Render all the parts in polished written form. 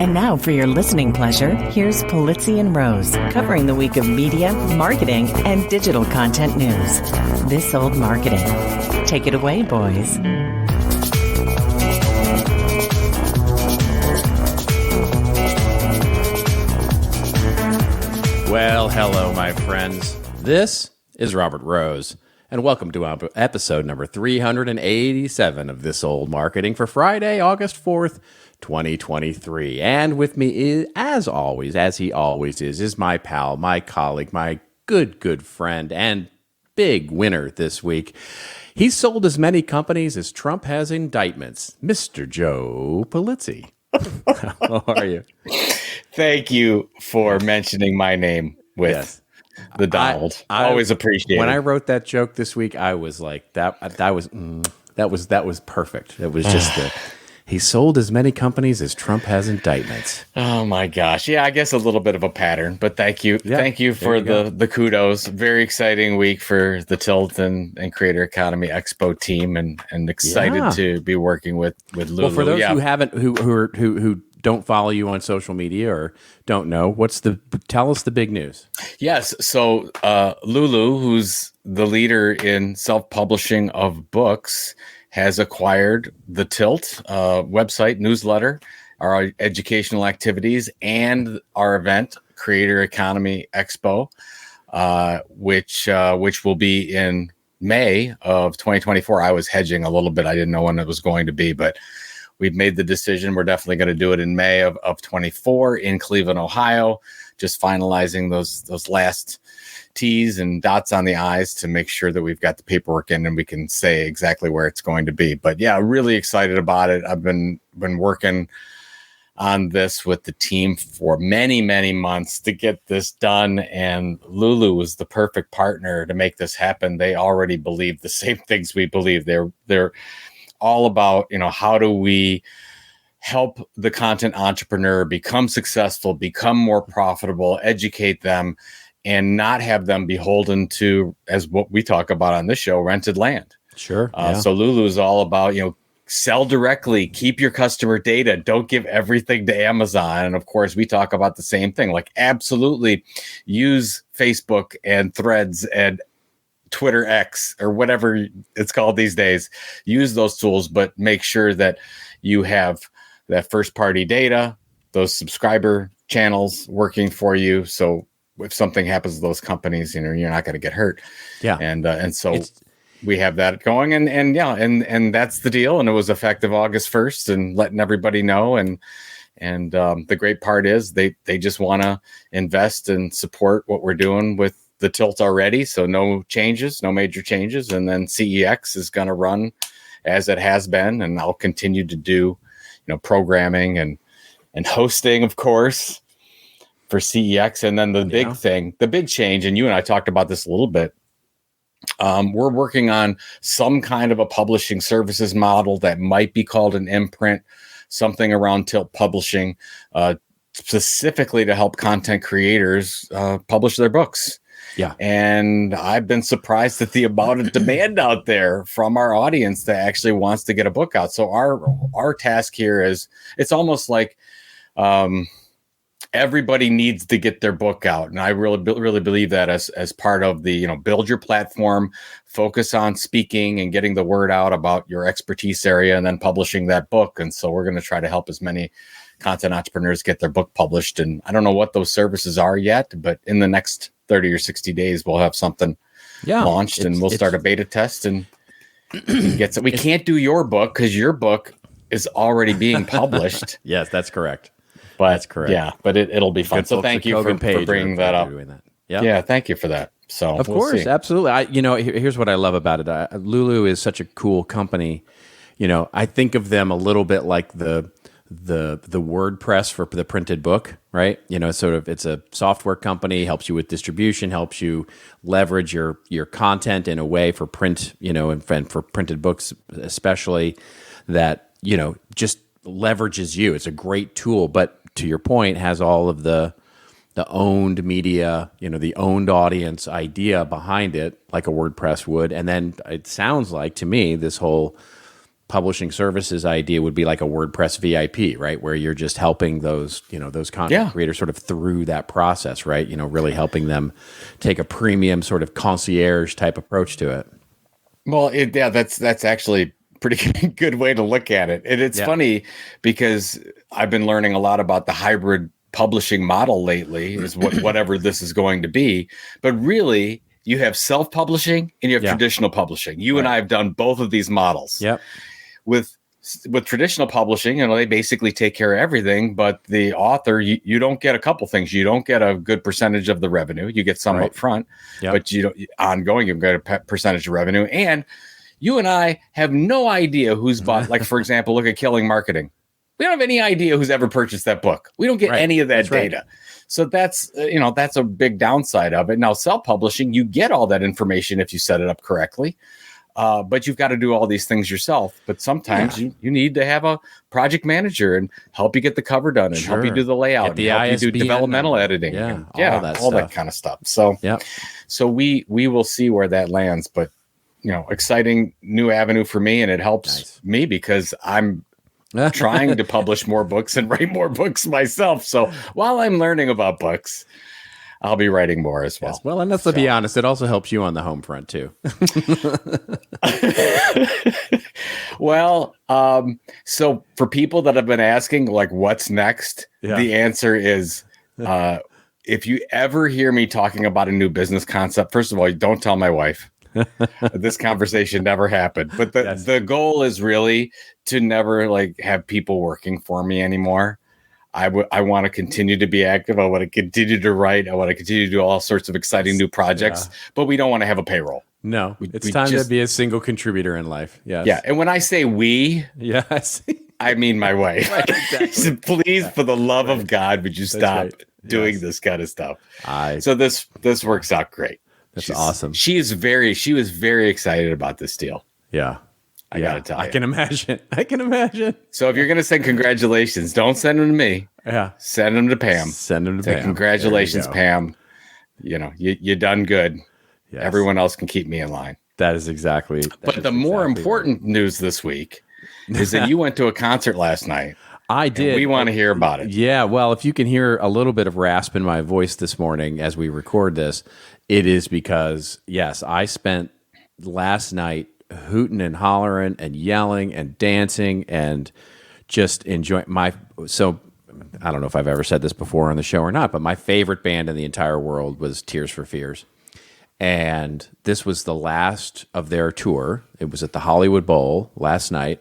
And now for your listening pleasure, here's Polizzi and Rose, covering the week of media, marketing, and digital content news. This Old Marketing. Take it away, boys. Well, hello, my friends. This is Robert Rose, and welcome to episode number 387 of This Old Marketing for Friday, August 4th, 2023. And with me, is, as always, as he always is my pal, my colleague, my good friend, and big winner this week. He's sold as many companies as Trump has indictments, Mr. Joe Polizzi. How are you? Thank you for mentioning my name with the Donald. I always appreciate it. When I wrote that joke this week, I was like, that was perfect. It was just he sold as many companies as Trump has indictments. Oh my gosh. Yeah, I guess a little bit of a pattern, but thank you. Yeah, thank you for the kudos. Very exciting week for the Tilt and Creator Economy Expo team and excited to be working with Lulu. Well, for those who haven't, who don't follow you on social media or don't know, tell us the big news. Yes. So Lulu, who's the leader in self-publishing of books, has acquired the Tilt website, newsletter, our educational activities, and our event, Creator Economy Expo, which will be in May of 2024. I was hedging a little bit. I didn't know when it was going to be, but we've made the decision. We're definitely going to do it in May of 24 in Cleveland, Ohio, just finalizing those last T's and dots on the I's to make sure that we've got the paperwork in and we can say exactly where it's going to be. But yeah, really excited about it. I've been working on this with the team for many months to get this done, and Lulu was the perfect partner to make this happen. They already believe the same things we believe. They're all about, how do we help the content entrepreneur become successful, become more profitable, educate them, and not have them beholden to, as what we talk about on this show, rented land. Sure. So Lulu is all about, sell directly, keep your customer data, don't give everything to Amazon. And of course, we talk about the same thing, like absolutely use Facebook and Threads and Twitter X or whatever it's called these days. Use those tools, but make sure that you have that first party data, those subscriber channels working for you. So if something happens to those companies, you're not going to get hurt. Yeah. And so we have that going and that's the deal. And it was effective August 1st and letting everybody know. And the great part is they just want to invest and support what we're doing with the Tilt already. So no major changes. And then CEX is going to run as it has been. And I'll continue to do, programming and hosting, of course, for CEX. And then the big change, and you and I talked about this a little bit. We're working on some kind of a publishing services model that might be called an imprint, something around Tilt publishing, specifically to help content creators publish their books. Yeah. And I've been surprised at the amount of demand out there from our audience that actually wants to get a book out. So our task here is, it's almost like everybody needs to get their book out. And I really believe that as part of the, build your platform, focus on speaking and getting the word out about your expertise area and then publishing that book. And so we're going to try to help as many content entrepreneurs get their book published. And I don't know what those services are yet, but in the next 30 or 60 days, we'll have something launched and we'll start a beta test and get some. We can't do your book because your book is already being published. Yes, that's correct. But that's correct. Yeah, but it'll be fun. So thank you for bringing that up. Yeah, thank you for that. So of course, absolutely. Here's what I love about it. Lulu is such a cool company. I think of them a little bit like the WordPress for the printed book, right? It's a software company, helps you with distribution, helps you leverage your content in a way for print, and for printed books especially, that, just leverages you. It's a great tool, but to your point, has all of the owned media, the owned audience idea behind it, like a WordPress would. And then it sounds like to me, this whole publishing services idea would be like a WordPress VIP, right? Where you're just helping those, those content creators sort of through that process, right? Really helping them take a premium sort of concierge type approach to it. Well, that's actually pretty good way to look at it. And it's funny because I've been learning a lot about the hybrid publishing model lately, is whatever this is going to be. But really, you have self-publishing and you have traditional publishing. You and I have done both of these models. Yep. With traditional publishing, they basically take care of everything, but the author, you don't get a couple things. You don't get a good percentage of the revenue. You get some up front, but you don't ongoing, you get a percentage of revenue. And you and I have no idea who's bought, like, for example, look at Killing Marketing. We don't have any idea who's ever purchased that book. We don't get any of that data. Right. So that's a big downside of it. Now, self-publishing, you get all that information if you set it up correctly. But you've got to do all these things yourself. But sometimes you need to have a project manager and help you get the cover done and help you do the layout, and help you do developmental editing. All that kind of stuff. So, so we will see where that lands. But, exciting new avenue for me. And it helps me because I'm trying to publish more books and write more books myself. So while I'm learning about books, I'll be writing more as well. Yes. Well, and let's be honest, it also helps you on the home front too. Well, so for people that have been asking, like, what's next? The answer is, if you ever hear me talking about a new business concept, first of all, don't tell my wife. This conversation never happened. But the goal is really to never have people working for me anymore. I want to continue to be active. I want to continue to write. I want to continue to do all sorts of exciting new projects, but we don't want to have a payroll. No, it's time to be a single contributor in life. Yes. Yeah. And when I say we, I mean my wife. Right, exactly. Please, for the love of God, would you stop doing this kind of stuff? So this works out great. That's awesome. She was very excited about this deal. Yeah. I gotta tell you. I can imagine. So if you're gonna send congratulations, don't send them to me. Yeah. Send them to Pam. Pam. Congratulations, Pam. You done good. Yes. Everyone else can keep me in line. That is exactly. But the more important news this week is that you went to a concert last night. I did. We want to hear about it. Yeah. Well, if you can hear a little bit of rasp in my voice this morning as we record this, it is because, yes, I spent last night hooting and hollering and yelling and dancing and just enjoying so I don't know if I've ever said this before on the show or not, but my favorite band in the entire world was Tears for Fears. And this was the last of their tour. It was at the Hollywood Bowl last night.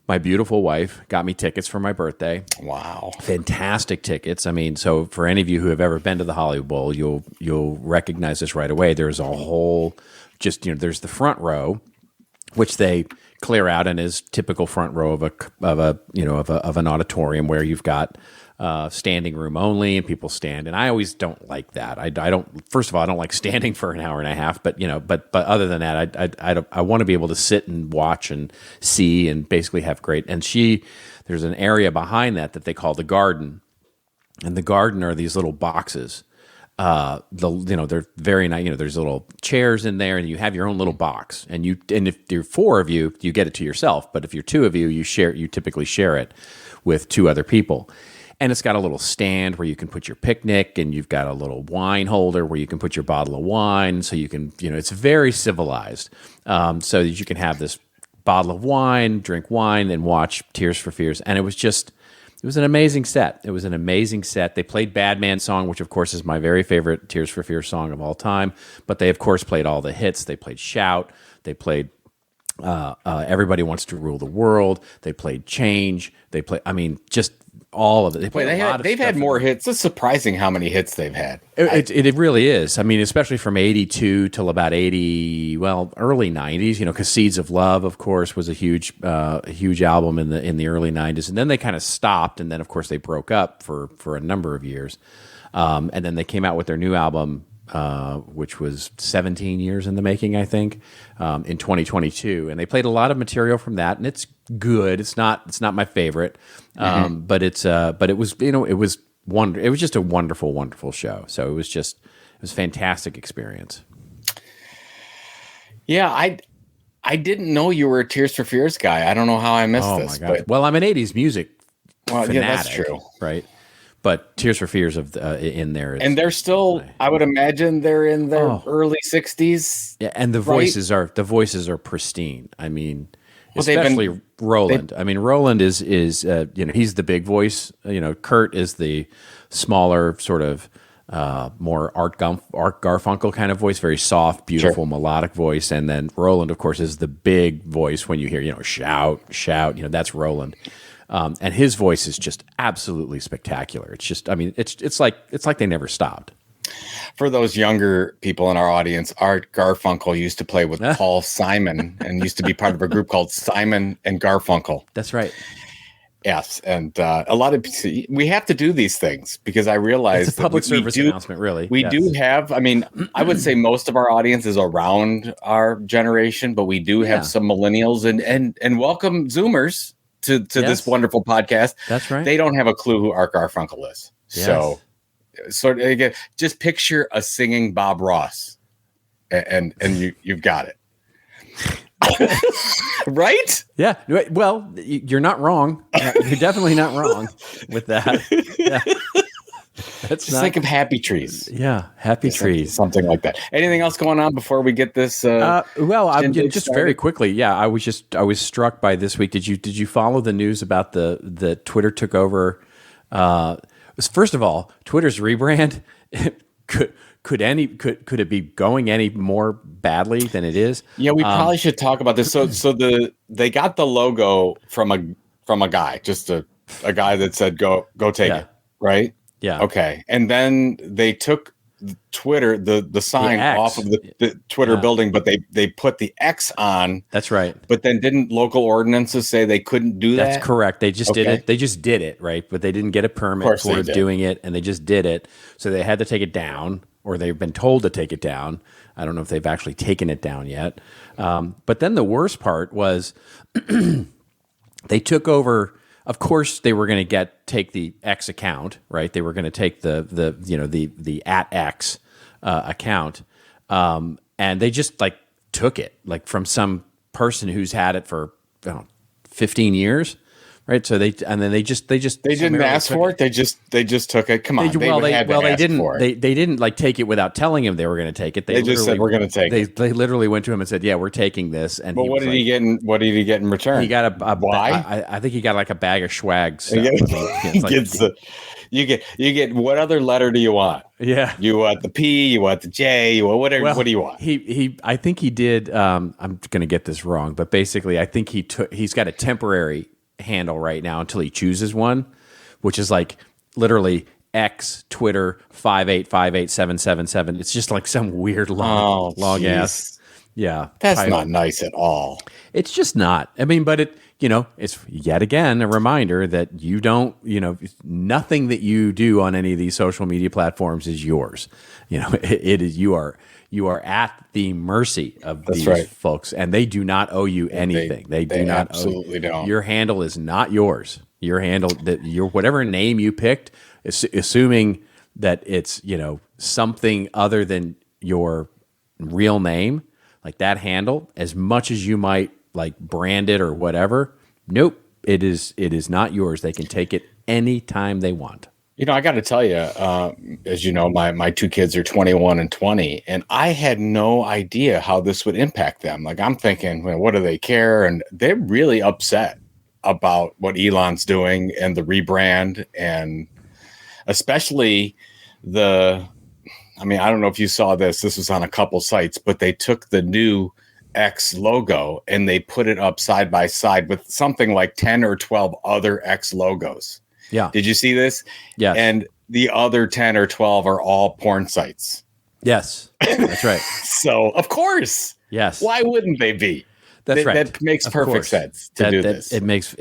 My beautiful wife got me tickets for my birthday. Wow. Fantastic tickets. I mean, so for any of you who have ever been to the Hollywood Bowl, you'll recognize this right away. There's a whole there's the front row, which they clear out and is typical front row of an auditorium where you've got standing room only and people stand. And I always don't like that. I don't. First of all, I don't like standing for an hour and a half. But but other than that, I want to be able to sit and watch and see and basically have great. And there's an area behind that they call the garden, and the garden are these little boxes. They're very nice. There's little chairs in there, and you have your own little box. And if there are four of you, you get it to yourself. But if you're two of you, you typically share it with two other people. And it's got a little stand where you can put your picnic, and you've got a little wine holder where you can put your bottle of wine. So you can, it's very civilized, so that you can have this bottle of wine, drink wine, and watch Tears for Fears. And it was an amazing set. They played Bad Man Song, which of course is my very favorite Tears for Fears song of all time. But they of course played all the hits. They played Shout. They played Everybody Wants to Rule the World. They played Change. They played, just all of it. They've had more hits. It's surprising how many hits they've had. It really is. Especially from 82 till about early 90s, because Seeds of Love, of course, was a huge album in the early 90s. And then they kind of stopped. And then, of course, they broke up for a number of years. And then they came out with their new album, which was 17 years in the making, I think, in 2022. And they played a lot of material from that, and it's good. It's not my favorite, but it was just a wonderful, wonderful show. So it was a fantastic experience. Yeah, I didn't know you were a Tears for Fears guy. I don't know how I missed Oh this. my god! Well, I'm an '80s music fanatic, yeah, that's true. right? But Tears for Fears of in there, And they're still. I would imagine they're in their early 60s. yeah, and the voices are pristine. I mean, especially Roland. I mean, Roland is he's the big voice. Kurt is the smaller sort of more Art Garfunkel kind of voice, very soft, beautiful, melodic voice. And then Roland, of course, is the big voice when you hear, shout, that's Roland. And his voice is just absolutely spectacular. It's just, I mean, it's like they never stopped. For those younger people in our audience, Art Garfunkel used to play with Paul Simon and used to be part of a group called Simon and Garfunkel. That's right. Yes, and a lot of we have to do these things because I realize it's a public service announcement. Really, we do have. I mean, I would say most of our audience is around our generation, but we do have some millennials and welcome Zoomers to this wonderful podcast. That's right. They don't have a clue who Art Garfunkel is. Yes. So again, just picture a singing Bob Ross, and you've got it. Right? Yeah. Well, you're not wrong. You're definitely not wrong with that. Yeah. That's just think of Happy Trees. Yeah, Happy Trees, something like that. Anything else going on before we get this? Well, I'm just started? Very quickly. Yeah, I was struck by this week. Did you follow the news about the Twitter took over? First of all, Twitter's rebrand could it be going any more badly than it is? Yeah, we probably should talk about this. So they got the logo from a guy, just a guy that said go take it, right? Yeah. Okay. And then they took Twitter, the sign off of the Twitter building, but they put the X on. That's right. But then didn't local ordinances say they couldn't do that? That's correct. They just did it. They just did it, right? But they didn't get a permit for doing it, and they just did it. So they had to take it down, or they've been told to take it down. I don't know if they've actually taken it down yet. But then the worst part was they took over. Of course, they were going to take the X account, right? They were going to take the @X account, and they just took it from some person who's had it for 15 years, right? So they didn't ask for it. They just took it. Come on, they didn't take it without telling him they were going to take it. They just said we're going to take it. They literally went to him and said, "Yeah, we're taking this." And what did he get? What did he get in return? He got I think he got a bag of swag. You get what other letter do you want? Yeah, you want the P, you want the J, you want whatever. What do you want? I think he did. I'm going to get this wrong, but basically, I think he's got a temporary handle right now until he chooses one, which is literally X Twitter 5858777. It's just some weird long ass. Yeah, that's title. Not nice at all. It's just not. I mean, but it's yet again a reminder that you don't, nothing that you do on any of these social media platforms is yours. It is you are at the mercy of these folks, and they do not owe you anything. They do not absolutely don't. Your handle is not yours. Your handle whatever name you picked, assuming that it's something other than your real name, like that handle, as much as you might brand it or whatever. Nope, it is not yours. They can take it anytime they want. I got to tell you, as you know, my two kids are 21 and 20, and I had no idea how this would impact them. I'm thinking, what do they care? And they're really upset about what Elon's doing and the rebrand, and especially I don't know if you saw this. This was on a couple sites, but they took the new X logo and they put it up side by side with something like 10 or 12 other X logos. Yeah. Did you see this? Yes. And the other 10 or 12 are all porn sites. Yes. That's right. So, of course. Yes. Why wouldn't they be? That's right. That makes perfect sense to do this. It makes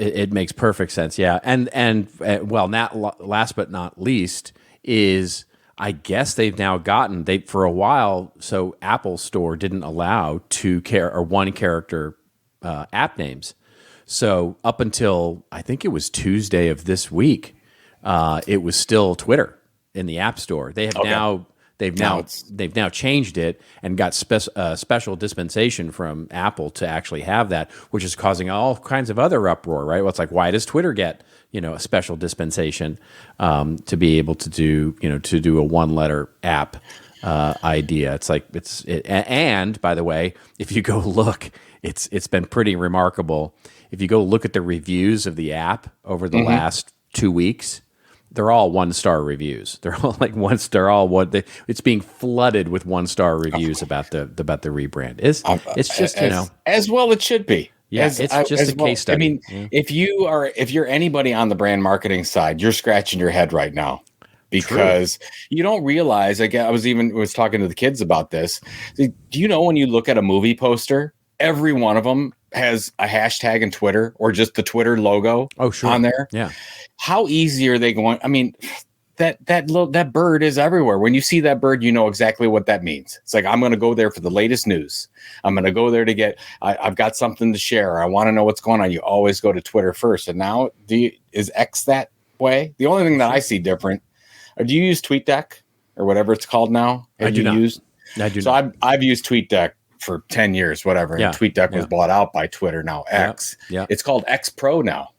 perfect sense. Yeah. And well, last but not least is, I guess they've now gotten for a while. So Apple Store didn't allow one character app names. So up until I think it was Tuesday of this week, it was still Twitter in the App Store. They have they've now changed it and got special dispensation from Apple to actually have that, which is causing all kinds of other uproar, right? Well, it's like, why does Twitter get a special dispensation to be able to do to do a one-letter app idea? It's like and by the way, if you go look, it's been pretty remarkable. If you go look at the reviews of the app over the last 2 weeks, they're all 1-star reviews. They're all like it's being flooded with 1-star reviews about the rebrand. It's just as well it should be. Yeah, it's just a case study. I mean, if you're anybody on the brand marketing side, you're scratching your head right now because you don't realize. I was talking to the kids about this. Do you know when you look at a movie poster, every one of them has a hashtag in Twitter or just the Twitter logo on there? Yeah. How easy are they going? I mean, that bird is everywhere. When you see that bird, you know exactly what that means. It's like, I'm going to go there for the latest news. I'm going to go there to I've got something to share. I want to know what's going on. You always go to Twitter first. And now is X that way? The only thing that I see different, do you use TweetDeck or whatever it's called now? I do not. So I've used TweetDeck for 10 years, whatever. Yeah. And TweetDeck was bought out by Twitter, now X. Yeah. It's called Expo now.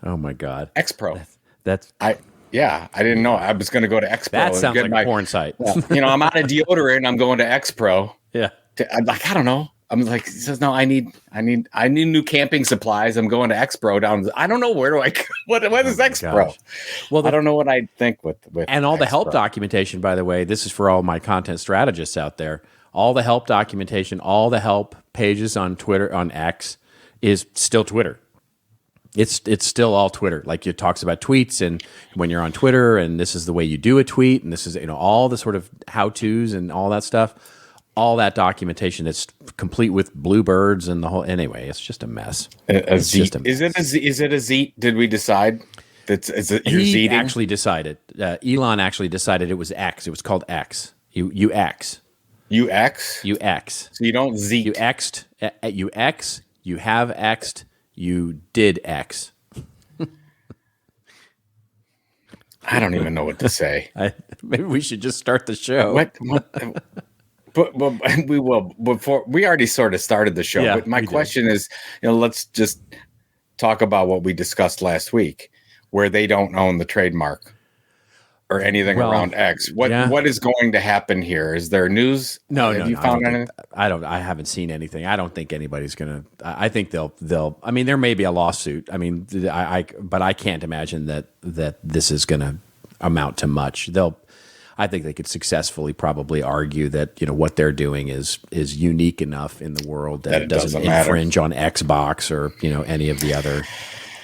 Oh my God. Expo. I didn't know. I was going to go to Expo. That sounds like a porn site. I'm out of deodorant and I'm going to Expo. Yeah. I'm like, I don't know. I'm like, he says, no, I need new camping supplies. I'm going to Expo down. I don't know what is Expo? Gosh. Well, I don't know what I think with and all the Expo. help documentation, by the way, this is for all my content strategists out there. All the help documentation, all the help pages on Twitter, on X, is still Twitter. It's still all Twitter. Like, it talks about tweets and when you're on Twitter, and this is the way you do a tweet, and this is all the sort of how-tos and all that stuff. All that documentation that's complete with bluebirds and the whole. Anyway, it's just a mess. Is it a Zeet? Did we decide that he actually decided? Elon actually decided it was X. It was called X. You X. You X. You X. So you don't Zeet. You X'd. You X. You have X'd. You did X. I don't even know what to say. Maybe we should just start the show. What? But we will. Before we already sort of started the show. Yeah, but my question is, let's just talk about what we discussed last week, where they don't own the trademark or anything around X. What is going to happen here? Is there news? No. Have you found anything? I haven't seen anything. I don't think anybody's gonna. I think they'll. I mean, there may be a lawsuit. I mean, but I can't imagine that this is gonna amount to much. I think they could successfully probably argue that what they're doing is unique enough in the world that it doesn't infringe on Xbox or any of the other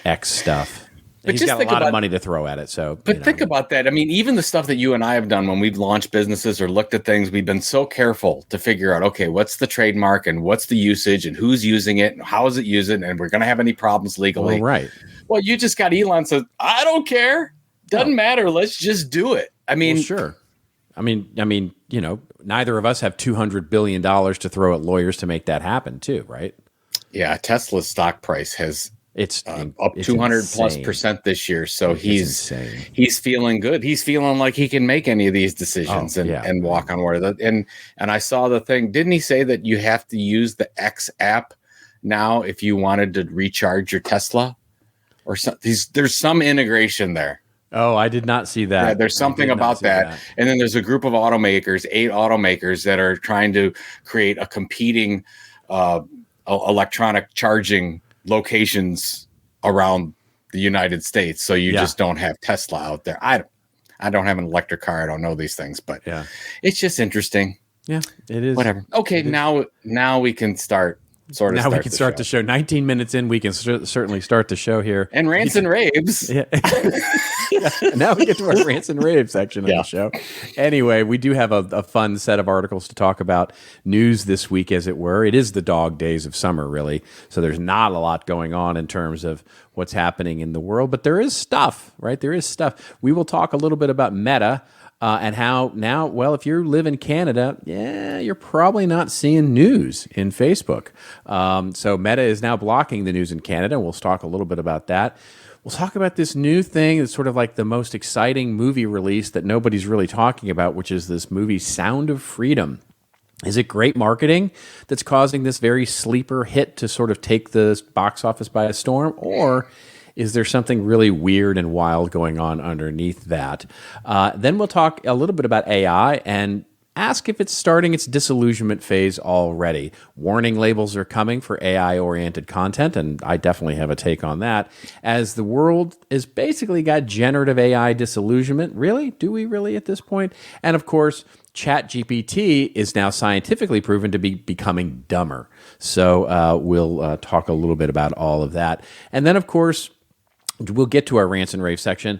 X stuff. And he's got a lot of money to throw at it. So, think about that. I mean, even the stuff that you and I have done when we've launched businesses or looked at things, we've been so careful to figure out, okay, what's the trademark and what's the usage and who's using it and how is it used and we're going to have any problems legally. Well, right. Well, you just got Elon says, I don't care. Doesn't matter. Let's just do it. I mean, sure. I mean, neither of us have $200 billion to throw at lawyers to make that happen too, right? Yeah. Tesla's stock price has up 200+% this year. So he's feeling good. He's feeling like he can make any of these decisions and walk on water. And I saw the thing. Didn't he say that you have to use the X app now if you wanted to recharge your Tesla or something? There's some integration there. Oh, I did not see that. Yeah, there's something about that. And then there's a group of automakers, 8 automakers that are trying to create a competing electronic charging locations around the United States. So you just don't have Tesla out there. I don't have an electric car. I don't know these things, but it's just interesting. Yeah, it is. Whatever. Okay, now we can start. Now we can start the show. 19 minutes in, we can certainly start the show here. And rants and raves. Yeah. Now we get to our rants and raves section of the show. Anyway, we do have a fun set of articles to talk about. News this week, as it were. It is the dog days of summer, really. So there's not a lot going on in terms of what's happening in the world. But there is stuff, right? There is stuff. We will talk a little bit about Meta. and how now, well, if you live in Canada, yeah, you're probably not seeing news in Facebook. So Meta is now blocking the news in Canada. We'll talk a little bit about that. We'll talk about this new thing that's sort of like the most exciting movie release that nobody's really talking about, which is this movie Sound of Freedom. Is it great marketing that's causing this very sleeper hit to sort of take the box office by a storm? Or is there something really weird and wild going on underneath that? Then we'll talk a little bit about AI and ask if it's starting its disillusionment phase already. Warning labels are coming for AI-oriented content, and I definitely have a take on that. As the world has basically got generative AI disillusionment. Really? Do we really at this point? And of course, ChatGPT is now scientifically proven to be becoming dumber. So we'll talk a little bit about all of that. And then, of course, we'll get to our rants and raves section,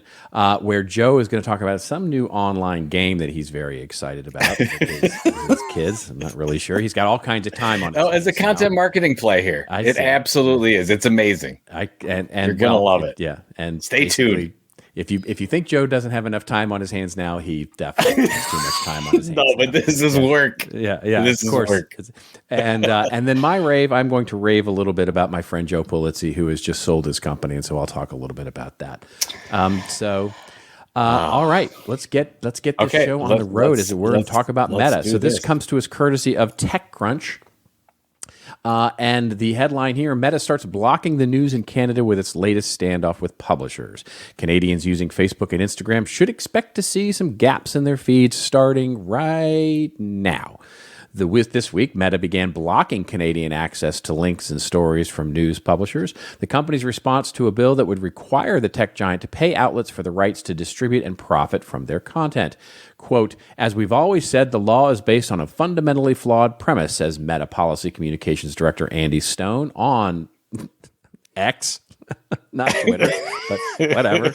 where Joe is going to talk about some new online game that he's very excited about with his kids. I'm not really sure. He's got all kinds of time on it. Oh, it's a content marketing play here. It absolutely is. It's amazing. And you're going to love it. Yeah. And stay tuned. If you think Joe doesn't have enough time on his hands now, he definitely has too much time on his hands. No, but this is work. Yeah, this is work. And then my rave, I'm going to rave a little bit about my friend Joe Pulizzi, who has just sold his company, and so I'll talk a little bit about that. All right, let's get this show on the road, as it were, and talk about Meta. So this comes to us courtesy of TechCrunch. And the headline here, Meta starts blocking the news in Canada with its latest standoff with publishers. Canadians using Facebook and Instagram should expect to see some gaps in their feeds starting right now. This week, Meta began blocking Canadian access to links and stories from news publishers. The company's response to a bill that would require the tech giant to pay outlets for the rights to distribute and profit from their content. Quote, as we've always said, the law is based on a fundamentally flawed premise, says Meta Policy Communications Director Andy Stone on X. Not Twitter, but whatever.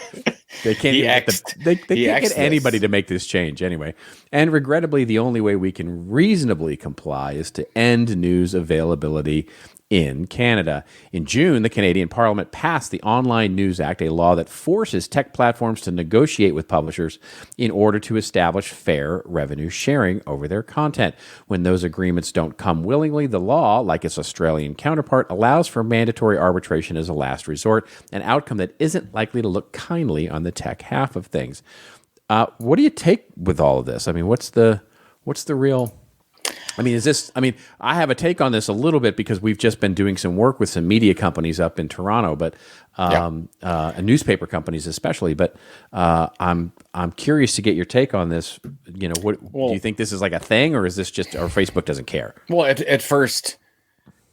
They can't get anybody to make this change anyway. And regrettably, the only way we can reasonably comply is to end news availability in Canada. In June, the Canadian Parliament passed the Online News Act, a law that forces tech platforms to negotiate with publishers in order to establish fair revenue sharing over their content. When those agreements don't come willingly, the law, like its Australian counterpart, allows for mandatory arbitration as a last resort, an outcome that isn't likely to look kindly on the tech half of things. What do you take with all of this? I mean, what's the real... I have a take on this a little bit because we've just been doing some work with some media companies up in Toronto, but and newspaper companies especially. But I'm curious to get your take on this. You know, do you think this is like a thing, or is this just, or Facebook doesn't care? Well, at first,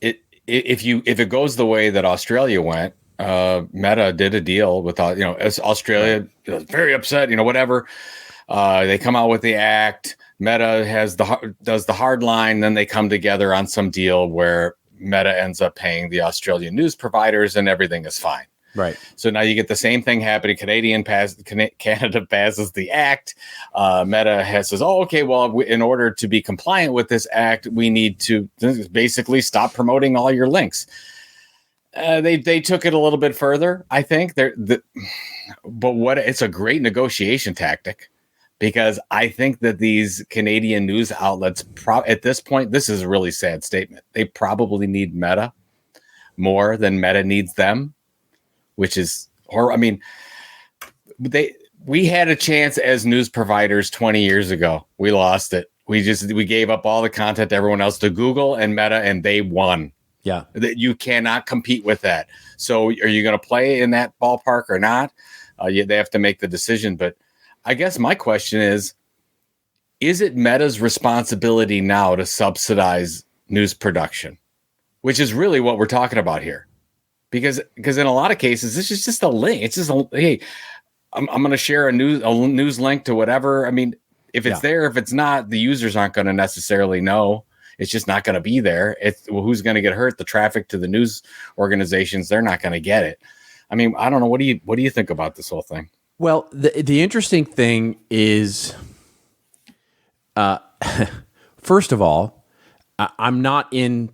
if it goes the way that Australia went, Meta did a deal with as Australia very upset, whatever. They come out with the act. Meta does the hard line, then they come together on some deal where Meta ends up paying the Australian news providers, and everything is fine. Right. So now you get the same thing happening. Canada passes the act. Meta says, "Oh, okay. Well, in order to be compliant with this act, we need to basically stop promoting all your links." They took it a little bit further, I think. It's a great negotiation tactic. Because I think that these Canadian news outlets, at this point, this is a really sad statement. They probably need Meta more than Meta needs them, which is horrible. I mean, we had a chance as news providers 20 years ago. We lost it. We gave up all the content to everyone else, to Google and Meta, and they won. Yeah, you cannot compete with that. So, are you going to play in that ballpark or not? They have to make the decision, but. I guess my question is it Meta's responsibility now to subsidize news production, which is really what we're talking about here? Because in a lot of cases, this is just a link. It's just hey, I'm going to share a news link to whatever. I mean, if it's there, if it's not, the users aren't going to necessarily know. It's just not going to be there. Who's going to get hurt? The traffic to the news organizations, they're not going to get it. I mean, I don't know. What do you think about this whole thing? Well, the interesting thing is, first of all, I'm not in.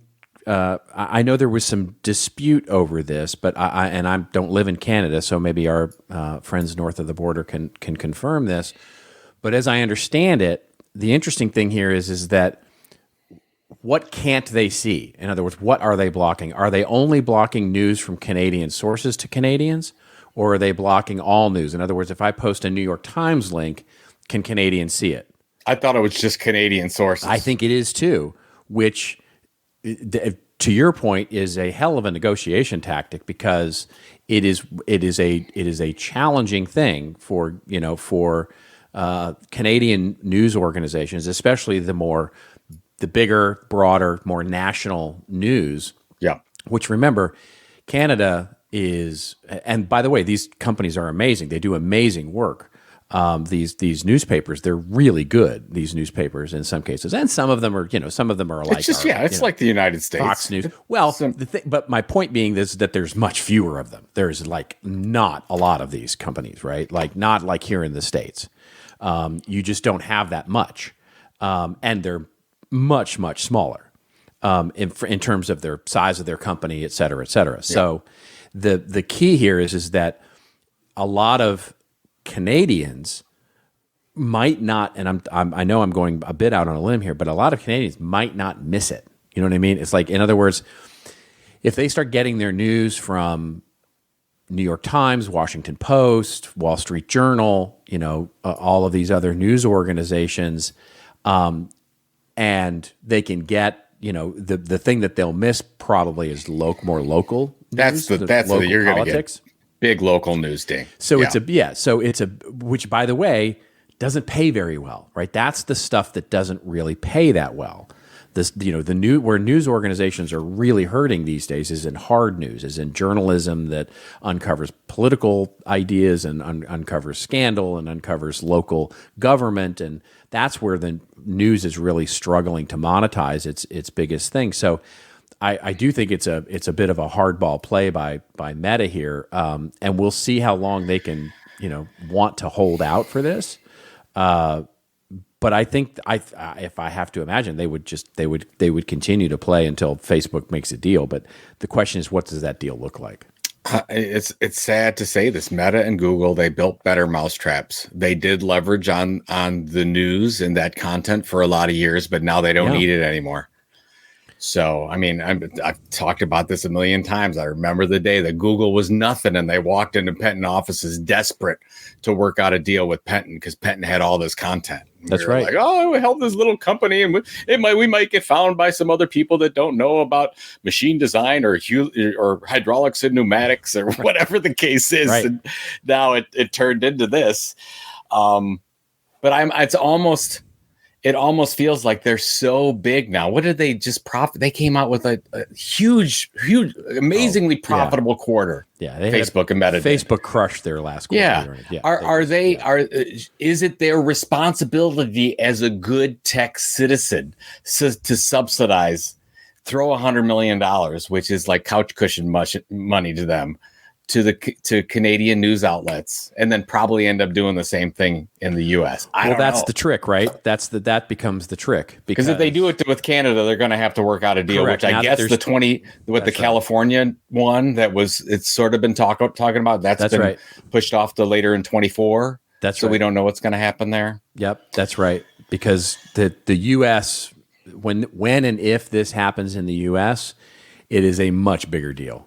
I know there was some dispute over this, but I don't live in Canada, so maybe our friends north of the border can confirm this. But as I understand it, the interesting thing here is that what can't they see? In other words, what are they blocking? Are they only blocking news from Canadian sources to Canadians, or are they blocking all news? In other words, if I post a New York Times link, can Canadians see it? I thought it was just Canadian sources. I think it is too, which, to your point, is a hell of a negotiation tactic, because it is a challenging thing for Canadian news organizations, especially the bigger, broader, more national news. Yeah. Which, remember, Canada is, and by the way, these companies are amazing. They do amazing work. These newspapers, they're really good. These newspapers, in some cases, and some of them are like, it's just it's like the United States, Fox News. Well, but my point being is that there's much fewer of them. There's like not a lot of these companies, right? Like not like here in the States. You just don't have that much, and they're much smaller in terms of their size of their company, et cetera, et cetera. Yeah. So the key here is that a lot of Canadians might not, and I know I'm going a bit out on a limb here, but a lot of Canadians might not miss it. You know what I mean? It's like, in other words, if they start getting their news from New York Times, Washington Post, Wall Street Journal, all of these other news organizations, and they can get, the thing that they'll miss probably is more local news. That's what you're going to get. Big local news day. So it's which, by the way, doesn't pay very well, right? That's the stuff that doesn't really pay that well. This, where news organizations are really hurting these days is in hard news, is in journalism that uncovers political ideas and uncovers scandal and uncovers local government, and that's where the news is really struggling to monetize its biggest thing. So I do think it's a bit of a hardball play by Meta here, and we'll see how long they can want to hold out for this. But I think if I have to imagine, they would continue to play until Facebook makes a deal. But the question is, what does that deal look like? It's sad to say this. Meta and Google, they built better mousetraps. They did leverage on the news and that content for a lot of years, but now they don't need it anymore. So, I mean, I've talked about this a million times. I remember the day that Google was nothing and they walked into Penton offices desperate to work out a deal with Penton because Penton had all this content. That's right. Like, oh, we held this little company and we might get found by some other people that don't know about machine design or hydraulics and pneumatics or whatever the case is. Right. And now it turned into this. But it almost feels like they're so big now. What did they just profit? They came out with a huge, amazingly profitable quarter. Yeah, Facebook and Meta. Facebook crushed their last quarter. Yeah. Is it their responsibility as a good tech citizen to subsidize, throw $100 million, which is like couch cushion money to them, to Canadian news outlets, and then probably end up doing the same thing in the U.S. That's the trick, right? That becomes the trick, because if they do it with Canada, they're going to have to work out a deal. Correct. Which I guess the California one it's sort of been talking about. That's been pushed off to later in 2024. So we don't know what's going to happen there. Yep, that's right. Because the U.S. when and if this happens in the U.S., it is a much bigger deal.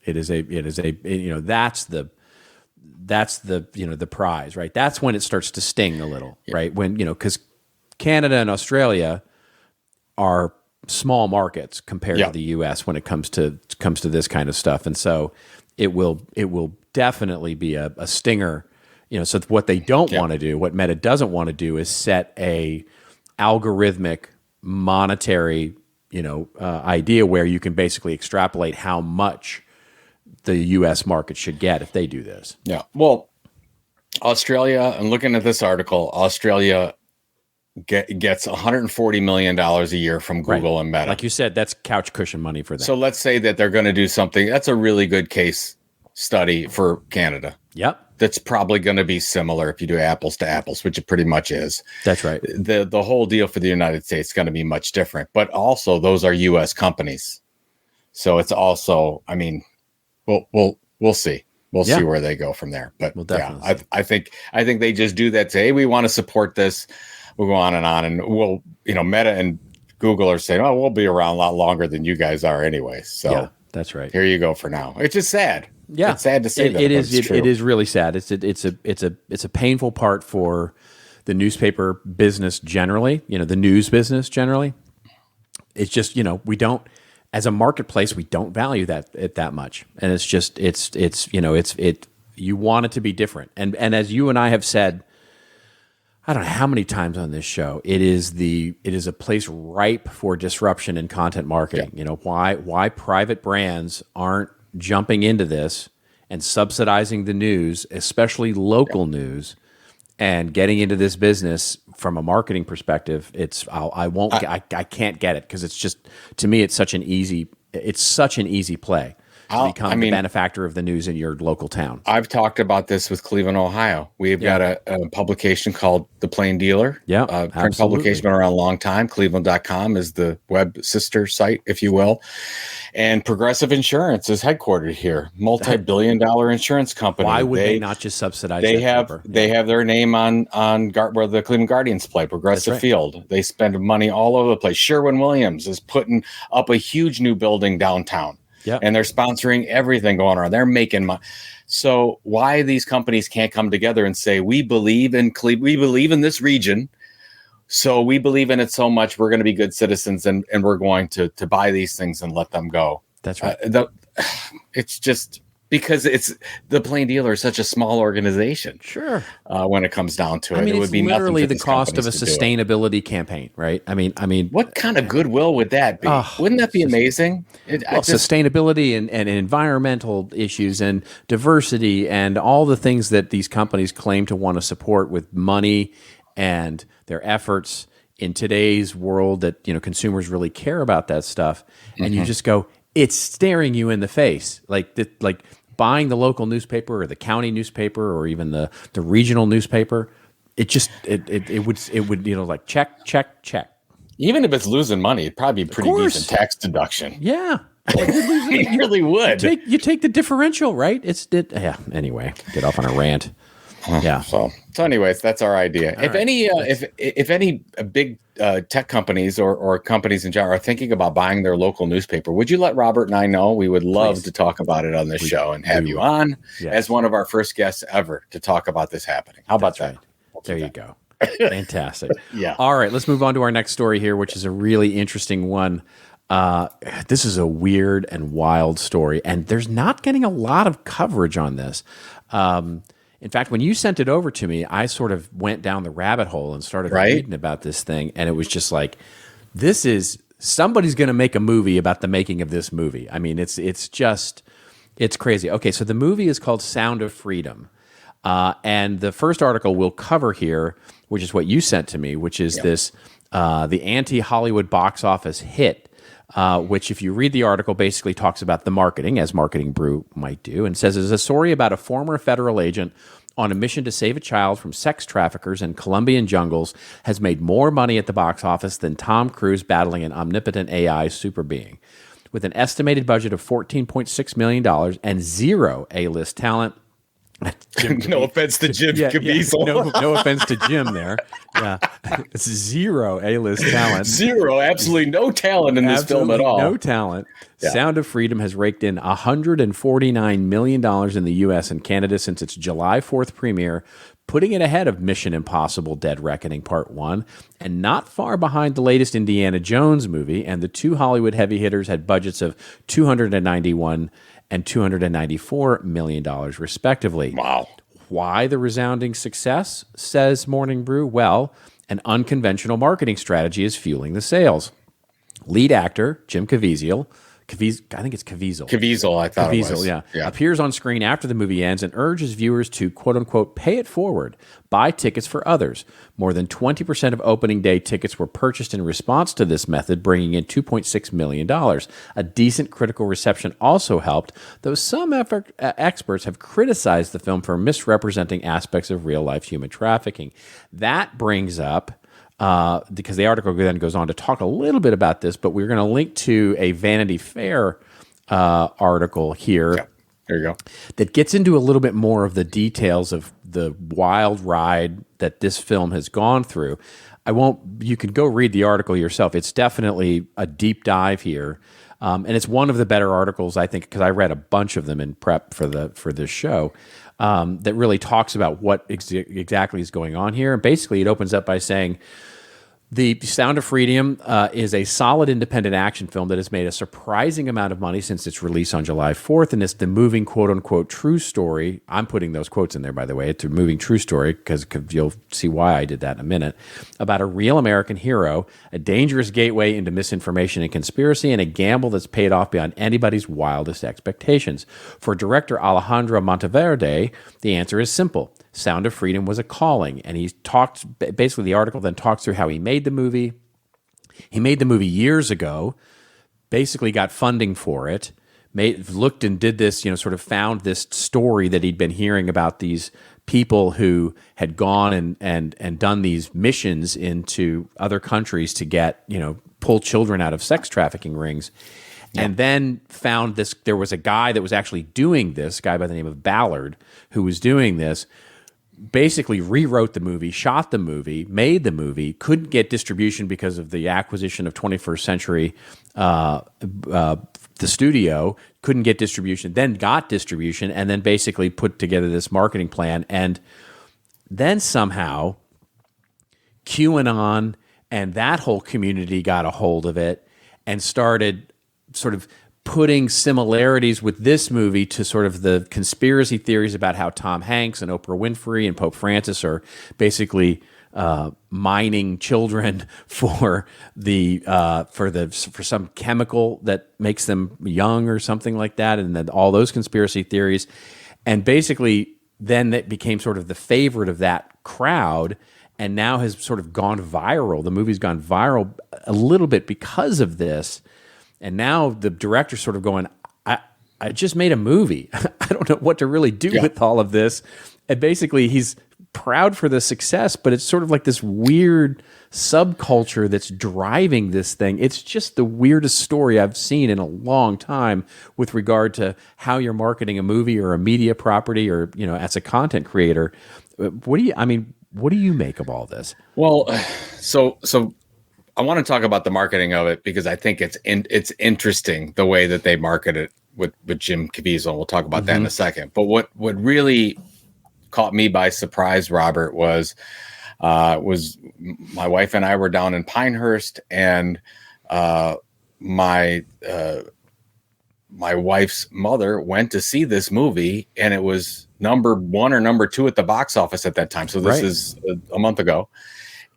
That's the prize, right? That's when it starts to sting a little, right? When, because Canada and Australia are small markets compared to the US when it comes to this kind of stuff. And so it will definitely be a stinger, so what they don't want to do, what Meta doesn't want to do, is set a algorithmic monetary, idea where you can basically extrapolate how much the U.S. market should get if they do this. Yeah. Well, Australia, I'm looking at this article, Australia gets $140 million a year from Google and Meta. Like you said, that's couch cushion money for them. So let's say that they're going to do something. That's a really good case study for Canada. Yep. That's probably going to be similar if you do apples to apples, which it pretty much is. That's right. The whole deal for the United States is going to be much different. But also, those are U.S. companies. So it's also, I mean, we'll see. we'll Yeah. see where they go from there. But We'll yeah, definitely see. I think they just do that. Say, hey, we want to support this. We'll go on, and we'll, Meta and Google are saying, oh, we'll be around a lot longer than you guys are anyway. So Yeah, that's right. here you go for now. It's just sad. Yeah, it's sad to say that. It but is. it's true. It is really sad. It's a painful part for the newspaper business generally. The news business generally. It's just we don't, as a marketplace, we don't value that much, and it's just you want it to be different. And as you and I have said, I don't know how many times on this show, it is a place ripe for disruption in content marketing. Yeah. Why private brands aren't jumping into this and subsidizing the news, especially local news, and getting into this business from a marketing perspective. I can't get it, because it's just, to me, it's such an easy play to become the benefactor of the news in your local town. I've talked about this with Cleveland, Ohio. We've got a publication called The Plain Dealer. Yeah, print absolutely. publication, been around a long time. Cleveland.com is the web sister site, if you will. And Progressive Insurance is headquartered here. Multi-billion-dollar insurance company. Why would they not just subsidize They that have paper? they have their name on where the Cleveland Guardians play, Progressive right. Field. They spend money all over the place. Sherwin-Williams is putting up a huge new building downtown. Yep. And they're sponsoring everything going on. They're making money. So why these companies can't come together and say, we believe in we believe in this region, so we believe in it so much, we're going to be good citizens, and we're going to buy these things and let them go. That's right. It's just because it's the Plain Dealer is such a small organization. Sure. When it comes down to it, I mean, it would it's be literally nothing for the these cost of a companies to do it. sustainability campaign, right? I mean, What kind of goodwill would that be? Wouldn't that be amazing? Sustainability and environmental issues and diversity and all the things that these companies claim to want to support with money and their efforts in today's world, that consumers really care about that stuff, and you just go, it's staring you in the face, like buying the local newspaper or the county newspaper or even the regional newspaper. It would like check. Even if it's losing money, it'd probably be pretty decent tax deduction. Yeah. You really would. You take the differential, right? Anyway, get off on a rant. Yeah. So anyways, that's our idea. If any big tech companies or companies in general are thinking about buying their local newspaper, would you let Robert and I know? We would love to talk about it on this show and have you on as one of our first guests ever to talk about this happening. How about that? There you go. Fantastic. Yeah. All right, let's move on to our next story here, which is a really interesting one. This is a weird and wild story, and there's not getting a lot of coverage on this. In fact, when you sent it over to me, I sort of went down the rabbit hole and started reading about this thing, and it was just like, somebody's going to make a movie about the making of this movie. I mean, it's crazy. Okay, so the movie is called Sound of Freedom. And the first article we'll cover here, which is what you sent to me, which is this the anti-Hollywood box office hit, which, if you read the article, basically talks about the marketing, as Marketing Brew might do, and says it's a story about a former federal agent on a mission to save a child from sex traffickers in Colombian jungles has made more money at the box office than Tom Cruise battling an omnipotent AI super being. With an estimated budget of $14.6 million and zero A-list talent, No offense to Jim Caviezel. No offense to Jim there. Yeah. It's zero A-list talent. Zero, absolutely no talent in this film at all. No talent. Yeah. Sound of Freedom has raked in $149 million in the U.S. and Canada since its July 4th premiere, putting it ahead of Mission Impossible Dead Reckoning Part 1, and not far behind the latest Indiana Jones movie, and the two Hollywood heavy hitters had budgets of $291 and $294 million, respectively. Wow. Why the resounding success, says Morning Brew? Well, an unconventional marketing strategy is fueling the sales. Lead actor Jim Caviezel, I think it's Caviezel. Caviezel, I thought it was. Yeah. Appears on screen after the movie ends and urges viewers to, quote-unquote, pay it forward, buy tickets for others. More than 20% of opening day tickets were purchased in response to this method, bringing in $2.6 million. A decent critical reception also helped, though some experts have criticized the film for misrepresenting aspects of real-life human trafficking. That brings up... because the article then goes on to talk a little bit about this, but we're going to link to a Vanity Fair article here There you go. that gets into a little bit more of the details of the wild ride that this film has gone through. You can go read the article yourself. It's definitely a deep dive here. And it's one of the better articles, I think, because I read a bunch of them in prep for this show, that really talks about what exactly is going on here. And basically, it opens up by saying, The Sound of Freedom is a solid independent action film that has made a surprising amount of money since its release on July 4th, and it's the moving quote-unquote true story. I'm putting those quotes in there, by the way. It's a moving true story, because you'll see why I did that in a minute, about a real American hero, a dangerous gateway into misinformation and conspiracy, and a gamble that's paid off beyond anybody's wildest expectations. For director Alejandro Monteverde, the answer is simple. Sound of Freedom was a calling, and he talked, basically the article then talks through how he made the movie. He made the movie years ago, basically got funding for it, looked and did this, sort of found this story that he'd been hearing about these people who had gone and done these missions into other countries to get, pull children out of sex trafficking rings. And then found this, there was a guy that was actually doing this, a guy by the name of Ballard, who was doing this, basically rewrote the movie, shot the movie, made the movie, couldn't get distribution because of the acquisition of 21st Century, the studio, couldn't get distribution, then got distribution, and then basically put together this marketing plan. And then somehow QAnon and that whole community got a hold of it and started sort of putting similarities with this movie to sort of the conspiracy theories about how Tom Hanks and Oprah Winfrey and Pope Francis are basically mining children for some chemical that makes them young or something like that, and then all those conspiracy theories, and basically then that became sort of the favorite of that crowd, and now has sort of gone viral. The movie's gone viral a little bit because of this. And now the director's sort of going, I just made a movie. I don't know what to really do with all of this. And basically he's proud for the success, but it's sort of like this weird subculture that's driving this thing. It's just the weirdest story I've seen in a long time with regard to how you're marketing a movie or a media property or, as a content creator. What do you make of all this? Well, so I want to talk about the marketing of it because I think it's interesting the way that they market it with Jim Caviezel. We'll talk about that in a second. But what really caught me by surprise, Robert, was my wife and I were down in Pinehurst, and my wife's mother went to see this movie, and it was number 1 or number 2 at the box office at that time. So this is a month ago,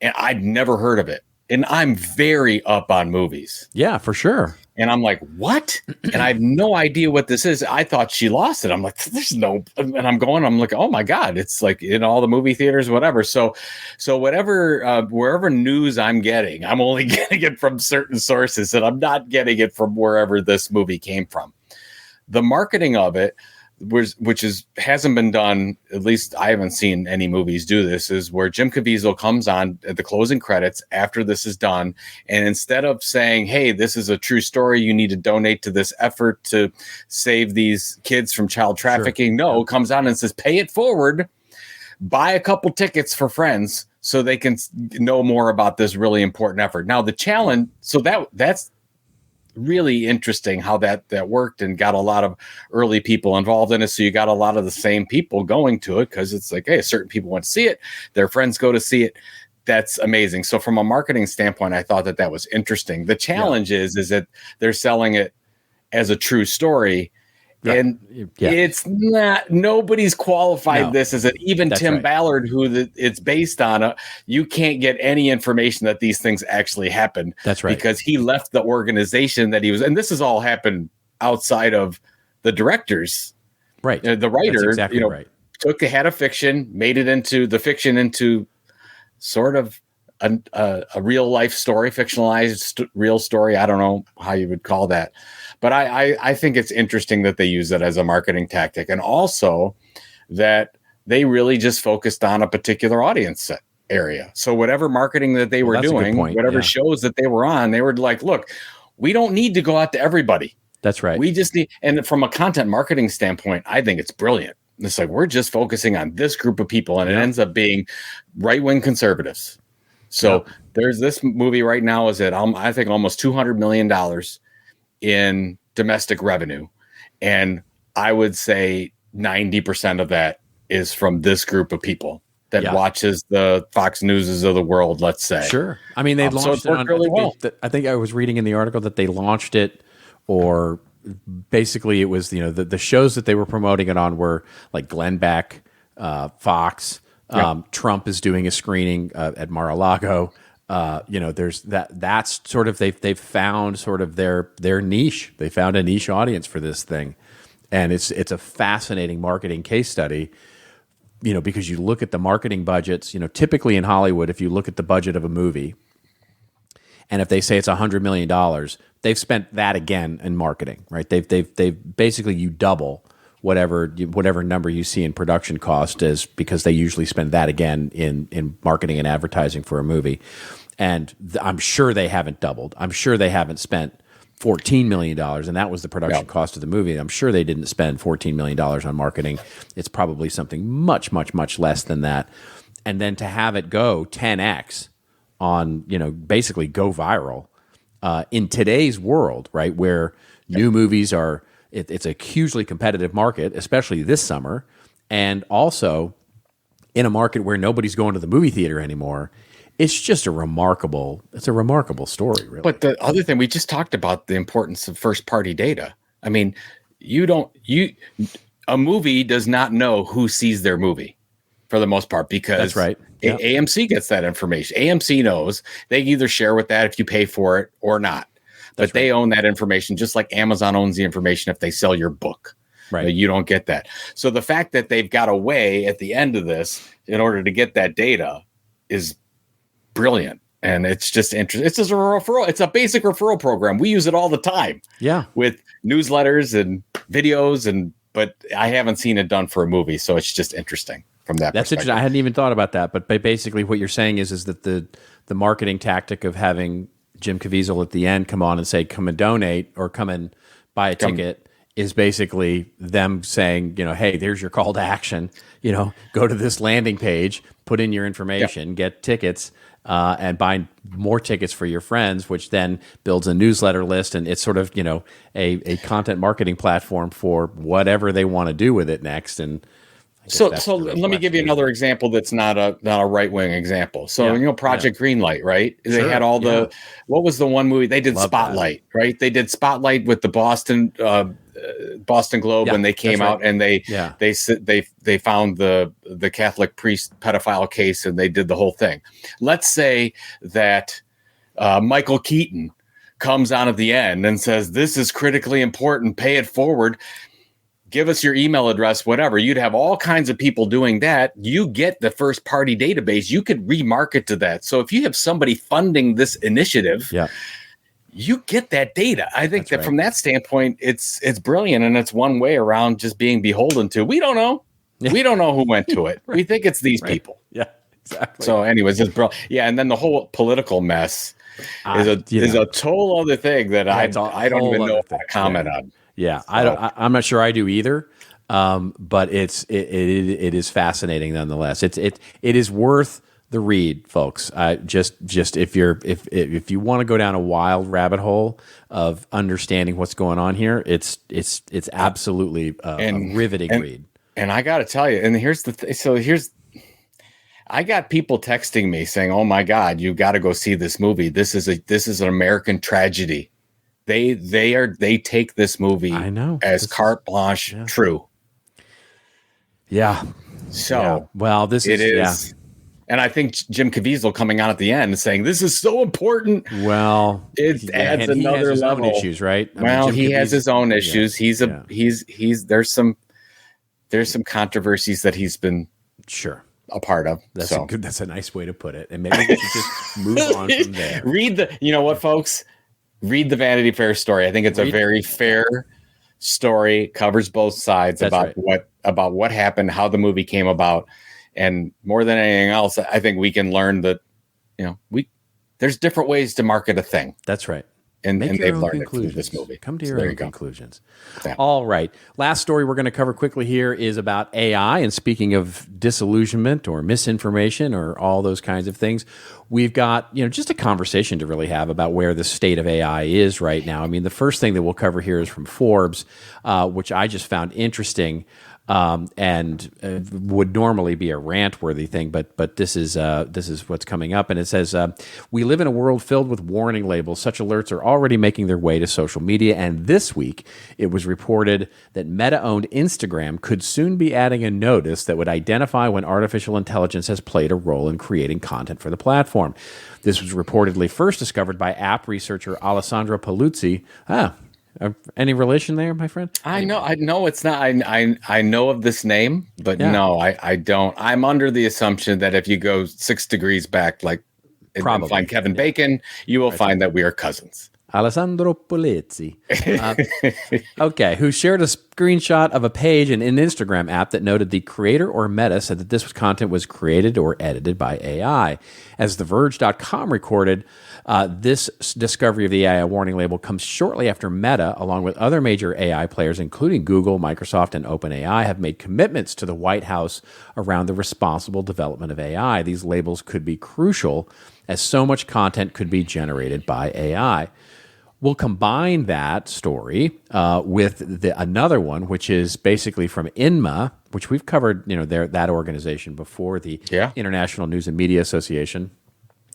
and I'd never heard of it. And I'm very up on movies. Yeah, for sure. And I'm like, what? And I have no idea what this is. I thought she lost it. I'm like, there's no, and I'm like, oh my God, it's like in all the movie theaters, whatever. So whatever, wherever news I'm getting, I'm only getting it from certain sources, and I'm not getting it from wherever this movie came from. The marketing of it, hasn't been done, at least I haven't seen any movies do this, is where Jim Caviezel comes on at the closing credits after this is done, and instead of saying, hey, this is a true story, you need to donate to this effort to save these kids from child trafficking, comes on and says, pay it forward, buy a couple tickets for friends so they can know more about this really important effort. Now the challenge, so that's really interesting how that worked, and got a lot of early people involved in it. So you got a lot of the same people going to it, because it's like, hey, certain people want to see it, their friends go to see it. That's amazing. So from a marketing standpoint, I thought that was interesting. The challenge is that they're selling it as a true story. Right. And it's not, nobody's qualified this as even that's Tim Ballard, who it's based on. You can't get any information that these things actually happened. That's right. Because he left the organization that he was, and this has all happened outside of the directors. Right. The writer, that's exactly had a fiction, made it into the fiction into sort of a real life story, fictionalized real story. I don't know how you would call that. But I think it's interesting that they use it as a marketing tactic, and also that they really just focused on a particular audience set area. So whatever marketing that they were doing, whatever shows that they were on, they were like, look, we don't need to go out to everybody. That's right. We just need, and from a content marketing standpoint, I think it's brilliant. It's like, we're just focusing on this group of people, and it ends up being right-wing conservatives. So there's this movie right now is at, I think, almost $200 million in domestic revenue. And I would say 90% of that is from this group of people that watches the Fox Newses of the world, let's say. Sure. I mean, they launched it on, really well. I think I was reading in the article that they launched it, or basically it was, the shows that they were promoting it on were like Glenn Beck, Fox, Trump is doing a screening at Mar-a-Lago. There's that's sort of, they've found sort of their niche. They found a niche audience for this thing. And it's a fascinating marketing case study, because you look at the marketing budgets, typically in Hollywood, if you look at the budget of a movie, and if they say it's $100 million, they've spent that again in marketing, right? They've basically, you double whatever number you see in production cost is, because they usually spend that again in marketing and advertising for a movie. And I'm sure they haven't doubled. I'm sure they haven't spent $14 million, and that was the production cost of the movie. I'm sure they didn't spend $14 million on marketing. It's probably something much, much, much less than that. And then to have it go 10x on, basically go viral in today's world, right, where new movies are, it's a hugely competitive market, especially this summer, and also in a market where nobody's going to the movie theater anymore. It's just a remarkable story, really. But the other thing, we just talked about the importance of first party data. I mean, a movie does not know who sees their movie for the most part, because that's right. Yep. AMC gets that information. AMC knows. They either share with that if you pay for it or not. But they own that information, just like Amazon owns the information if they sell your book. Right. You don't get that. So the fact that they've got a way at the end of this in order to get that data is brilliant. And it's just interesting. It's just a referral. It's a basic referral program. We use it all the time. Yeah. With newsletters and videos, but I haven't seen it done for a movie. So it's just interesting from that That's interesting. I hadn't even thought about that. But basically what you're saying is that the marketing tactic of having Jim Caviezel at the end come on and say, come and donate or come and buy a ticket is basically them saying, hey, there's your call to action. Go to this landing page, put in your information, get tickets, and buy more tickets for your friends, which then builds a newsletter list. And it's sort of, a content marketing platform for whatever they want to do with it next. And so let me give you another example that's not a right-wing example. So, Project Greenlight, right? They had all the, what was the one movie? They did Spotlight, right? They did Spotlight with the Boston Globe when they came out, and they found the Catholic priest pedophile case, and they did the whole thing. Let's say that Michael Keaton comes on at the end and says, this is critically important, pay it forward. Give us your email address, whatever. You'd have all kinds of people doing that. You get the first party database. You could remarket to that. So if you have somebody funding this initiative, you get that data. I think from that standpoint, it's brilliant. And it's one way around just being beholden to, we don't know. Yeah. We don't know who went to it. We think it's these people. Yeah, exactly. So anyways, it's brilliant. Yeah. And then the whole political mess is a total other thing that I don't even know if I comment on. Yeah, so. I'm not sure I do either, but it is fascinating nonetheless. It is worth the read, folks. Just if you want to go down a wild rabbit hole of understanding what's going on here, it's absolutely a riveting read. And I got to tell you, and here's I got people texting me saying, "Oh my God, you got to go see this movie. This is an American tragedy." They take this movie as carte blanche true. Yeah. So well, this is. And I think Jim Caviezel coming on at the end and saying this is so important. Well, it adds another level. Own issues, right? He has his own issues. He's there's some controversies that he's been a part of. That's a nice way to put it. And maybe we should just move on from there. You know what, folks? Read the Vanity Fair story. I think it's a very fair story, covers both sides about what happened, how the movie came about. And more than anything else, I think we can learn that, there's different ways to market a thing. That's right. and Make your they've own learned it through conclusions. this movie. Come to So your there own you go. conclusions. Yeah. All right. Last story we're going to cover quickly here is about AI. And speaking of disillusionment or misinformation or all those kinds of things, we've got just a conversation to really have about where the state of AI is right now. I mean, the first thing that we'll cover here is from Forbes, which I just found interesting. And would normally be a rant-worthy thing, but this is what's coming up, and it says we live in a world filled with warning labels. Such alerts are already making their way to social media, and this week it was reported that Meta-owned Instagram could soon be adding a notice that would identify when artificial intelligence has played a role in creating content for the platform. This was reportedly first discovered by app researcher Alessandro Paluzzi. Any relation there, my friend? I know it's not. I know of this name, but Yeah. no, I don't. I'm under the assumption that if you go 6 degrees back, like and find Kevin Bacon, you will find that we are cousins. Alessandro Polizzi, okay, who shared a screenshot of a page in an Instagram app that noted the creator or Meta said that this content was created or edited by AI. As TheVerge.com recorded, this discovery of the AI warning label comes shortly after Meta, along with other major AI players, including Google, Microsoft, and OpenAI, have made commitments to the White House around the responsible development of AI. These labels could be crucial as so much content could be generated by AI. We'll combine that story with another one, which is basically from INMA, which we've covered, that organization before, the International News and Media Association.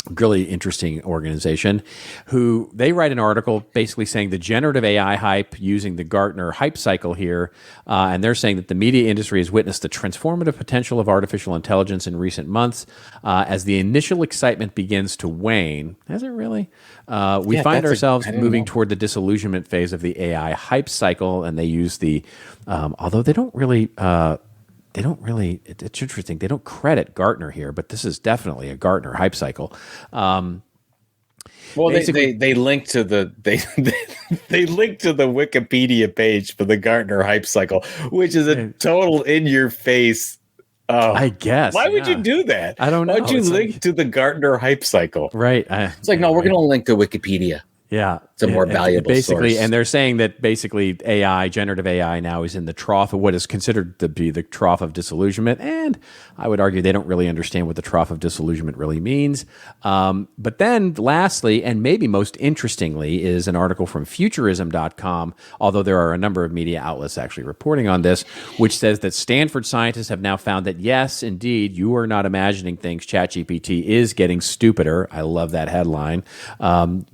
Really interesting organization, who they write an article basically saying the generative AI hype using the Gartner hype cycle here, and they're saying that the media industry has witnessed the transformative potential of artificial intelligence in recent months. As the initial excitement begins to wane, has it really? We find ourselves moving toward the disillusionment phase of the AI hype cycle, and they use the, although they don't really. It's interesting. They don't credit Gartner here, but this is definitely a Gartner hype cycle. Well, they link to the they link to the Wikipedia page for the Gartner hype cycle, which is a total in your face. I guess. Why would you do that? I don't know. Why'd you link to the Gartner hype cycle? Right. It's like, no, we're going to link to Wikipedia. Yeah. It's a more valuable source. And they're saying that basically AI, generative AI now is in the trough of what is considered to be the trough of disillusionment. And I would argue they don't really understand what the trough of disillusionment really means. But then lastly, and maybe most interestingly, is an article from futurism.com, although there are a number of media outlets actually reporting on this, which says that Stanford scientists have now found that, yes, indeed, you are not imagining things. ChatGPT is getting stupider. I love that headline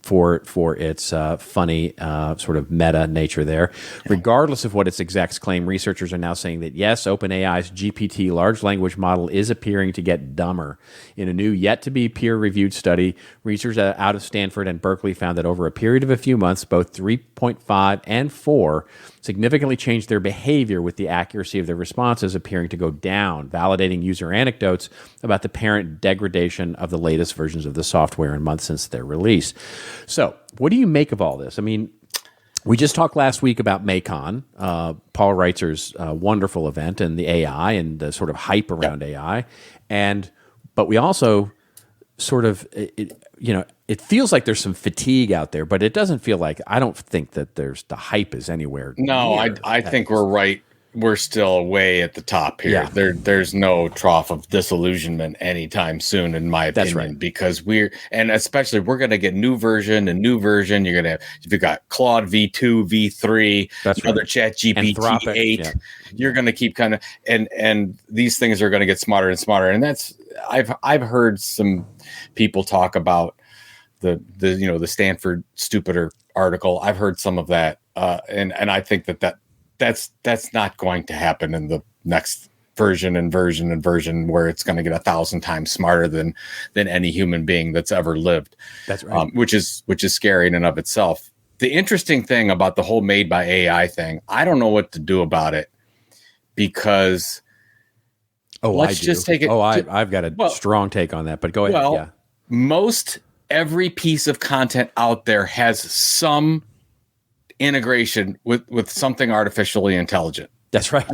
for its funny sort of meta nature there. Regardless of what its execs claim, researchers are now saying that, yes, OpenAI's GPT large language model is appearing to get dumber. In a new, yet-to-be peer-reviewed study, researchers out of Stanford and Berkeley found that over a period of a few months, both 3.5 and 4 significantly changed their behavior, with the accuracy of their responses appearing to go down, validating user anecdotes about the apparent degradation of the latest versions of the software in months since their release. So, what do you make of all this? I mean, we just talked last week about MACON, Paul Reitzer's wonderful event, and the AI and the sort of hype around AI. But we also sort of, it feels like there's some fatigue out there, but it doesn't feel like, I don't think that the hype is anywhere. No, I think we're right. We're still way at the top here. Yeah. There's no trough of disillusionment anytime soon, in my opinion. That's right. Because especially we're going to get new version. You're going to have, if you got Claude V2, V3, that's another right. ChatGPT 8, you're going to keep kind of, and these things are going to get smarter and smarter. And that's, I've heard some people talk about the Stanford stupider article. I've heard some of that. And I think that's not going to happen in the next version where it's going to get 1,000 times smarter than any human being that's ever lived. That's right. Which is scary in and of itself. The interesting thing about the whole made by AI thing, I don't know what to do about it, because let's just take it. I've got a strong take on that, but go ahead. Yeah. Most every piece of content out there has some integration with something artificially intelligent. That's right.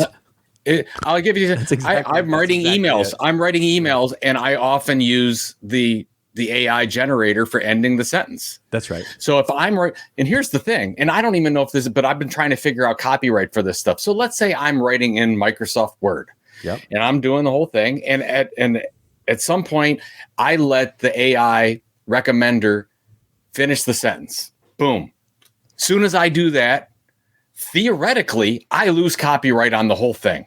I'll give you. I'm writing emails. I'm writing emails, and I often use the the AI generator for ending the sentence. That's right. So if I'm right, and here's the thing, and I don't even know if this is, but I've been trying to figure out copyright for this stuff. So let's say I'm writing in Microsoft Word, and I'm doing the whole thing, and at some point I let the AI recommender finish the sentence. Boom. Soon as I do that, theoretically, I lose copyright on the whole thing.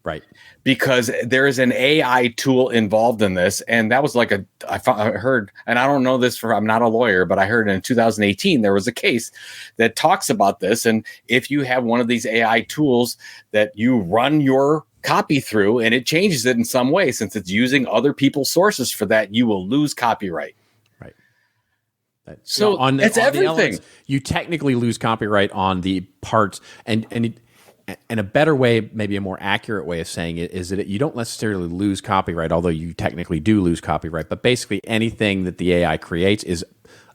Right. Because there is an AI tool involved in this. And that was like I heard, and I don't know this I'm not a lawyer, but I heard in 2018, there was a case that talks about this. And if you have one of these AI tools that you run your copy through and it changes it in some way, since it's using other people's sources for that, you will lose copyright. Right. So it's everything. Elements, you technically lose copyright on the parts, and a better way, maybe a more accurate way of saying it, is that you don't necessarily lose copyright, although you technically do lose copyright. But basically, anything that the AI creates is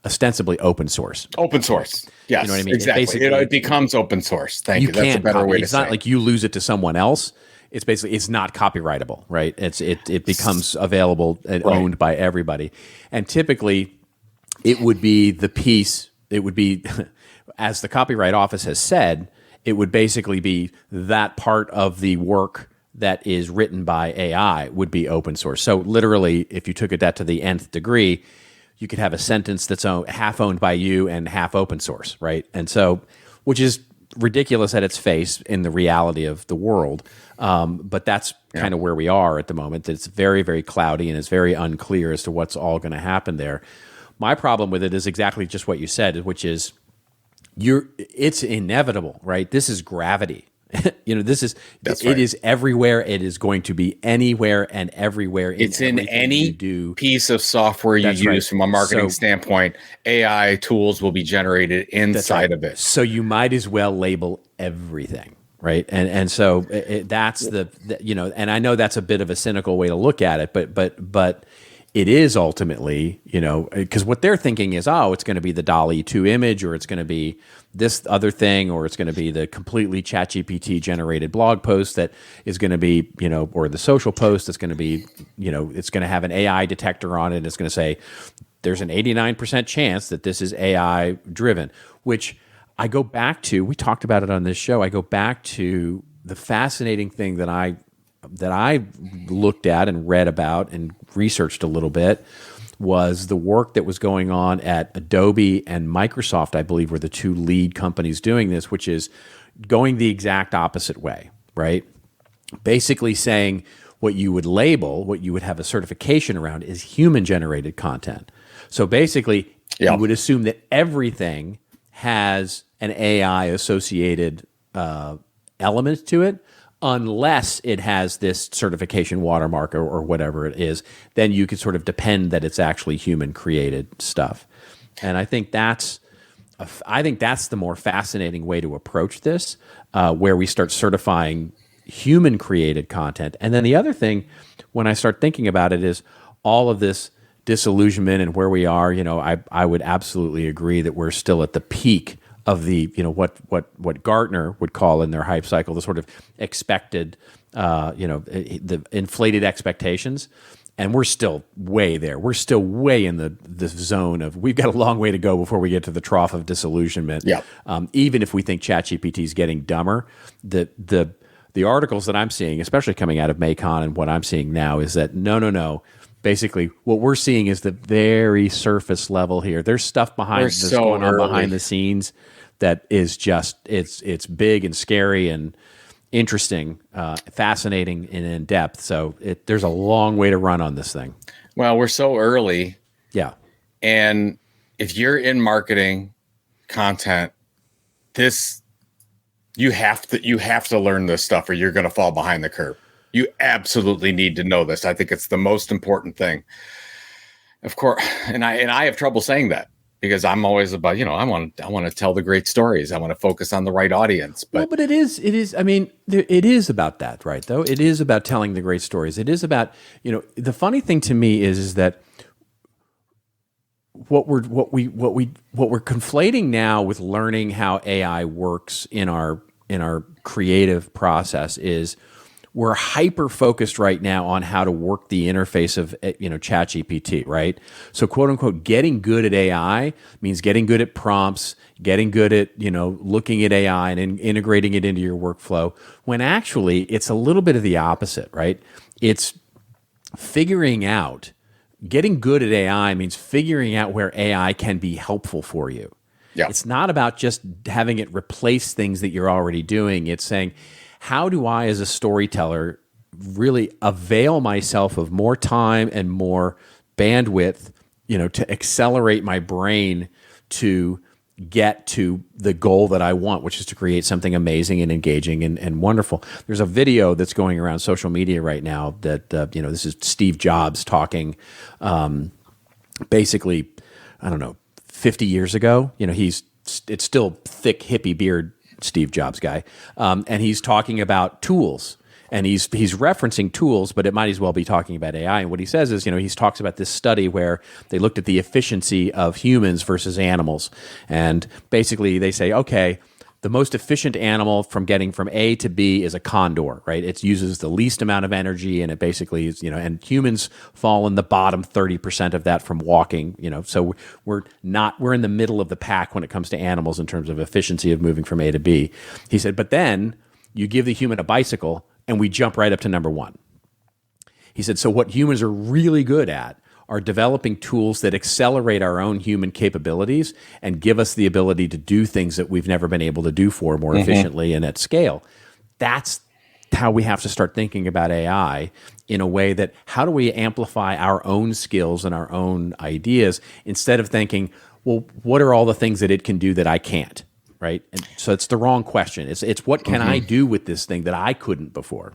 ostensibly open source. Open source. Yes, you know what I mean? Exactly. It becomes open source. Thank you. That's a better way to say it. It's not like you lose it to someone else. It's basically, it's not copyrightable, right? It becomes available and owned by everybody. And typically, it would be the piece, it would be, as the Copyright Office has said, it would basically be that part of the work that is written by AI would be open source. So literally, if you took that to the nth degree, you could have a sentence that's half owned by you and half open source, right? And so, which is ridiculous at its face in the reality of the world. But that's kind of where we are at the moment. It's very, very cloudy and it's very unclear as to what's all going to happen there. My problem with it is exactly just what you said, which is it's inevitable, right? This is gravity. It is everywhere. It is going to be anywhere and everywhere. It's in any piece of software you use from a marketing standpoint. AI tools will be generated inside of it. So you might as well label everything, right? And so that's and I know that's a bit of a cynical way to look at it, but it is ultimately, because what they're thinking is, it's going to be the DALL-E 2 image, or it's going to be this other thing, or it's going to be the completely ChatGPT generated blog post that is going to be, or the social post that's going to be, it's going to have an AI detector on it. And it's going to say, there's an 89% chance that this is AI driven, which I go back to, we talked about it on this show. I go back to the fascinating thing that I looked at and read about and researched a little bit was the work that was going on at Adobe and Microsoft, I believe, were the two lead companies doing this, which is going the exact opposite way, right? Basically saying what you would label, what you would have a certification around is human-generated content. So basically, you would assume that everything has an AI-associated element to it, unless it has this certification watermark or whatever it is. Then you could sort of depend that it's actually human-created stuff. And I think that's the more fascinating way to approach this, where we start certifying human-created content. And then the other thing, when I start thinking about it, is all of this disillusionment and where we are. I would absolutely agree that we're still at the peak of the, what Gartner would call in their hype cycle, the sort of expected, the inflated expectations. And we're still way there. We're still way in the zone of, we've got a long way to go before we get to the trough of disillusionment. Yeah. Even if we think ChatGPT is getting dumber, the articles that I'm seeing, especially coming out of Macon and what I'm seeing now, is that no. Basically, what we're seeing is the very surface level here. There's stuff behind the scenes that is just it's big and scary and interesting, fascinating and in depth. So there's a long way to run on this thing. Well, we're so early. Yeah. And if you're in marketing content, you have to learn this stuff or you're going to fall behind the curve. You absolutely need to know this. I think it's the most important thing. Of course, and I have trouble saying that because I'm always about, I want to tell the great stories. I want to focus on the right audience. But it is. I mean, it is about that, right? Though it is about telling the great stories. It is about, the funny thing to me is that what we're conflating now with learning how AI works in our creative process is we're hyper focused right now on how to work the interface of, ChatGPT, right? So quote unquote, getting good at AI means getting good at prompts, getting good at, looking at AI and integrating it into your workflow, when actually it's a little bit of the opposite, right? It's figuring out, getting good at AI means figuring out where AI can be helpful for you. Yeah. It's not about just having it replace things that you're already doing. It's saying, how do I, as a storyteller, really avail myself of more time and more bandwidth, to accelerate my brain to get to the goal that I want, which is to create something amazing and engaging and wonderful. There's a video that's going around social media right now that, this is Steve Jobs talking, basically, I don't know, 50 years ago. It's still thick hippie beard Steve Jobs guy. And he's talking about tools. And he's referencing tools, but it might as well be talking about AI. And what he says is, he talks about this study where they looked at the efficiency of humans versus animals. And basically they say, okay, the most efficient animal from getting from A to B is a condor, right? It uses the least amount of energy, and it basically is, and humans fall in the bottom 30% of that from walking, so we're in the middle of the pack when it comes to animals in terms of efficiency of moving from A to B. He said, but then you give the human a bicycle, and we jump right up to number one. He said, so what humans are really good at are developing tools that accelerate our own human capabilities and give us the ability to do things that we've never been able to do more efficiently and at scale. That's how we have to start thinking about AI, in a way that, how do we amplify our own skills and our own ideas, instead of thinking, well, what are all the things that it can do that I can't? Right. And so it's the wrong question. It's what can I do with this thing that I couldn't before?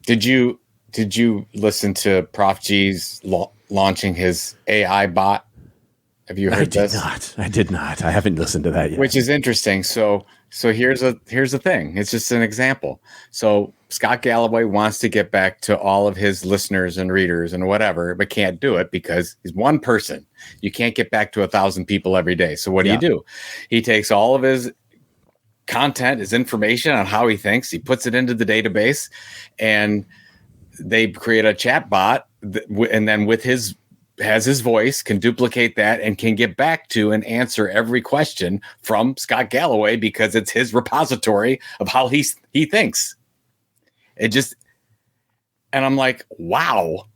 Did you listen to Prof G's launching his AI bot? Have you heard this? I did not. I haven't listened to that yet. Which is interesting. So here's the thing. It's just an example. So Scott Galloway wants to get back to all of his listeners and readers and whatever, but can't do it because he's one person. You can't get back to 1,000 people every day. So what do? He takes all of his content, his information on how he thinks, he puts it into the database, and they create a chat bot, and then has his voice, can duplicate that, and can get back to and answer every question from Scott Galloway, because it's his repository of how he thinks. And I'm like, wow,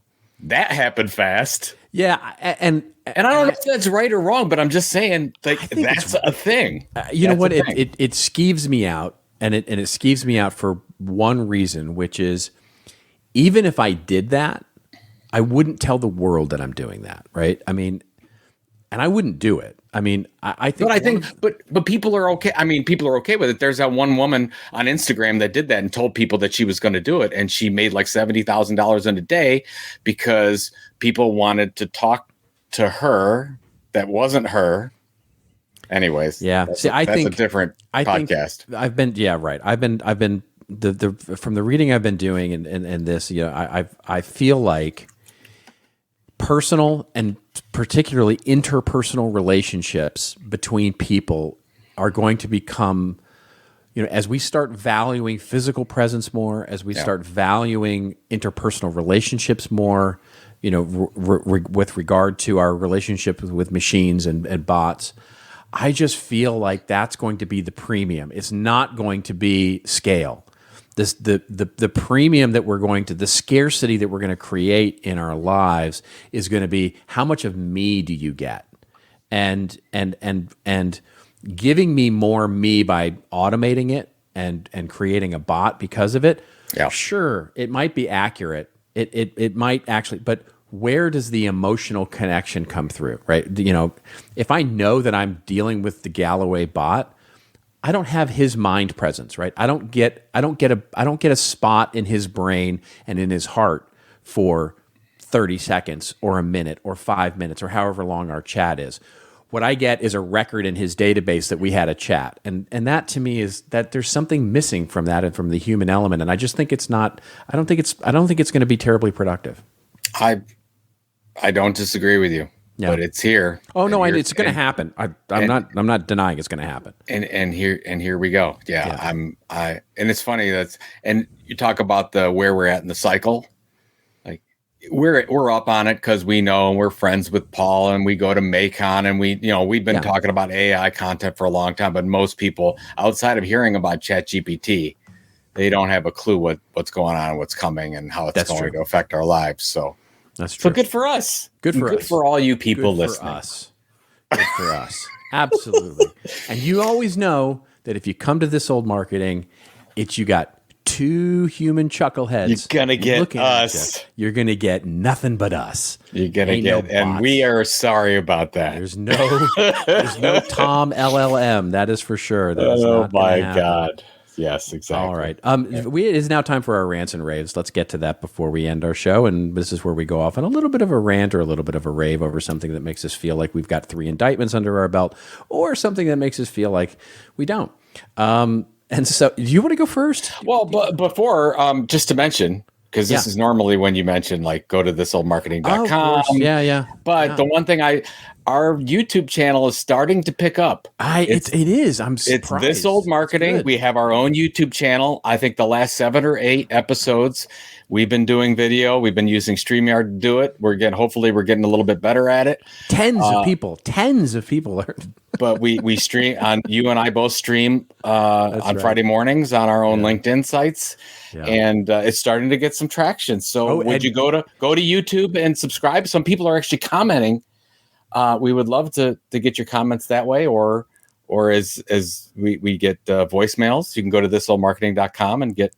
that happened fast. Yeah, and I don't know if that's right or wrong, but I'm just saying, like, that's a thing. You know what? It skeeves me out, and it skeeves me out for one reason, which is, even if I did that, I wouldn't tell the world that I'm doing that, right? I mean, and I wouldn't do it. I mean, I think, but people are okay. I mean, people are okay with it. There's that one woman on Instagram that did that and told people that she was going to do it, and she made like $70,000 in a day because people wanted to talk to her that wasn't her. Anyways, yeah. That's a different podcast. I've been from the reading I've been doing and this, I feel like personal and particularly interpersonal relationships between people are going to become, as we start valuing physical presence more, as we start valuing interpersonal relationships more, with regard to our relationship with machines and bots, I just feel like that's going to be the premium. It's not going to be scale. The premium that the scarcity that we're going to create in our lives is going to be, how much of me do you get? And giving me more me by automating it and creating a bot because of it. Yeah. Sure, it might be accurate. It might actually, but where does the emotional connection come through, right? If I know that I'm dealing with the Galloway bot, I don't have his mind presence, right? I don't get a spot in his brain and in his heart for 30 seconds or a minute or 5 minutes or however long our chat is. What I get is a record in his database that we had a chat. And that to me is that there's something missing from that and from the human element. And I just think it's not, I don't think it's going to be terribly productive. I don't disagree with you. but it's here. Oh no, it's going to happen. I'm not denying it's going to happen. And here we go. Yeah. And it's funny and you talk about where we're at in the cycle. Like we're up on it because we know we're friends with Paul and we go to Macon and we've been talking about AI content for a long time, but most people outside of hearing about ChatGPT, they don't have a clue what's going on, what's coming, and how it's going to affect our lives. So that's true. So good for us. Good for all you people listening. Good for us. Absolutely. And you always know that if you come to This Old Marketing, you got two human chuckleheads. You're gonna get us. You're gonna get nothing but us. You're gonna get, and we are sorry about that. There's no Tom LLM. That is for sure. Oh my God. Yes, exactly. All right. It is now time for our rants and raves. Let's get to that before we end our show. And this is where we go off on a little bit of a rant or a little bit of a rave over something that makes us feel like we've got 3 indictments under our belt, or something that makes us feel like we don't. And so, do you want to go first? Well, but before, just to mention, because this is normally when you mention, like, go to thisoldmarketing.com. Yeah. But the one thing our YouTube channel is starting to pick up. It is. I'm surprised. It's This Old Marketing. We have our own YouTube channel. I think the last 7 or 8 episodes, we've been doing video. We've been using StreamYard to do it. Hopefully we're getting a little bit better at it. Tens of people are. But we stream on. You and I both stream on Friday mornings on our own LinkedIn sites, and it's starting to get some traction. So would you go to YouTube and subscribe? Some people are actually commenting. We would love to get your comments that way, or as we get voicemails. You can go to thisoldmarketing.com and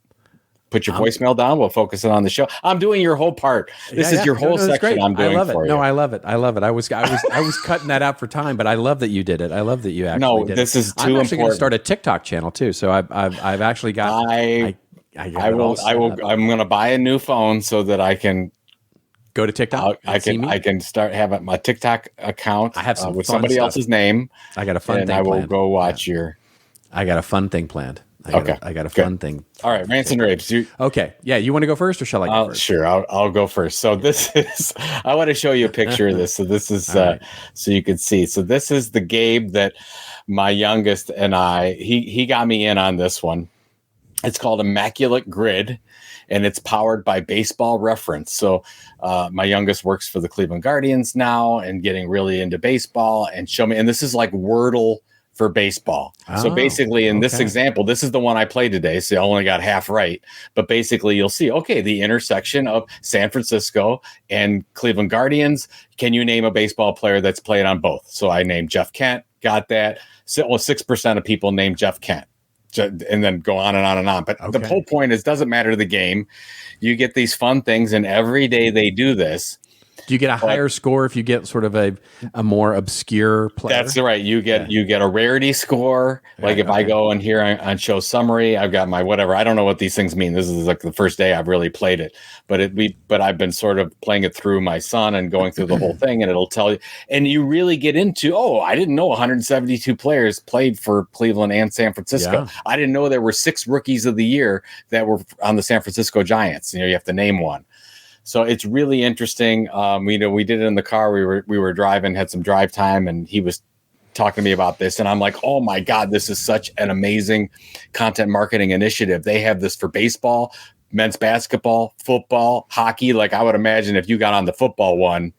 put your voicemail down. We'll focus it on the show. I'm doing your whole part. This is your whole section. I'm doing for you. No, I love it. I was cutting that out for time, but I love that you did it. I love that you actually did it. This is too I'm actually important. going to start a TikTok channel too. So I've actually got. I'm going to buy a new phone so that I can go to TikTok. I can start having my TikTok account. I have some with somebody else's name. I got a fun thing. I will planned. go watch your. I got a fun thing planned. I got a fun thing. All right, rants and raves. Okay, yeah. You want to go first, or shall I go first? Sure, I'll go first. So this is. I want to show you a picture of this. So this is so you can see. So this is the Gabe that my youngest and I. He got me in on this one. It's called Immaculate Grid, and it's powered by Baseball Reference. So my youngest works for the Cleveland Guardians now and getting really into baseball, and show me. And this is like Wordle for baseball. So basically in this example, this is the one I played today. So I only got half right, but basically you'll see, the intersection of San Francisco and Cleveland Guardians. Can you name a baseball player that's played on both? So I named Jeff Kent, got that. So, 6% of people named Jeff Kent, and then go on and on and on. But the whole point is, doesn't matter the game. You get these fun things, and every day they do this. Do you get a higher score if you get sort of a more obscure player? That's right. You get a rarity score. Like if I go in here on show summary, I've got my whatever. I don't know what these things mean. This is like the first day I've really played it, but I've been sort of playing it through my son and going through the whole thing, and it'll tell you. And you really get into, I didn't know 172 players played for Cleveland and San Francisco. Yeah. I didn't know there were 6 rookies of the year that were on the San Francisco Giants. You have to name one. So it's really interesting. We did it in the car. We were driving, had some drive time, and he was talking to me about this. And I'm like, oh my God, this is such an amazing content marketing initiative. They have this for baseball, men's basketball, football, hockey. Like I would imagine if you got on the football one,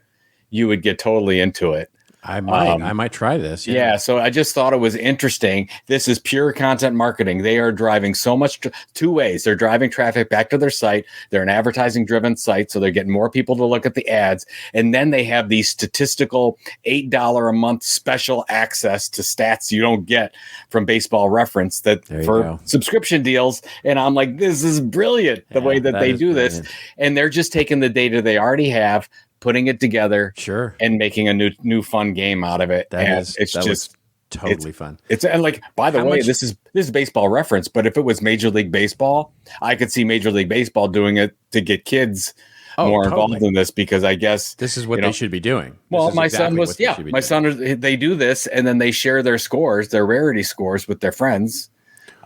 you would get totally into it. I might try this. Yeah. So I just thought it was interesting. This is pure content marketing. They are driving so much 2 ways. They're driving traffic back to their site. They're an advertising driven site. So they're getting more people to look at the ads. And then they have these statistical $8 a month special access to stats you don't get from Baseball Reference for subscription deals. And I'm like, this is brilliant the way that they do this. And they're just taking the data they already have, putting it together, and making a new fun game out of it. It's just totally fun. And like, by the way, this is Baseball Reference, but if it was Major League Baseball, I could see Major League Baseball doing it to get kids more involved in this, because I guess this is what they should be doing. Well, my son they do this, and then they share their scores, their rarity scores with their friends.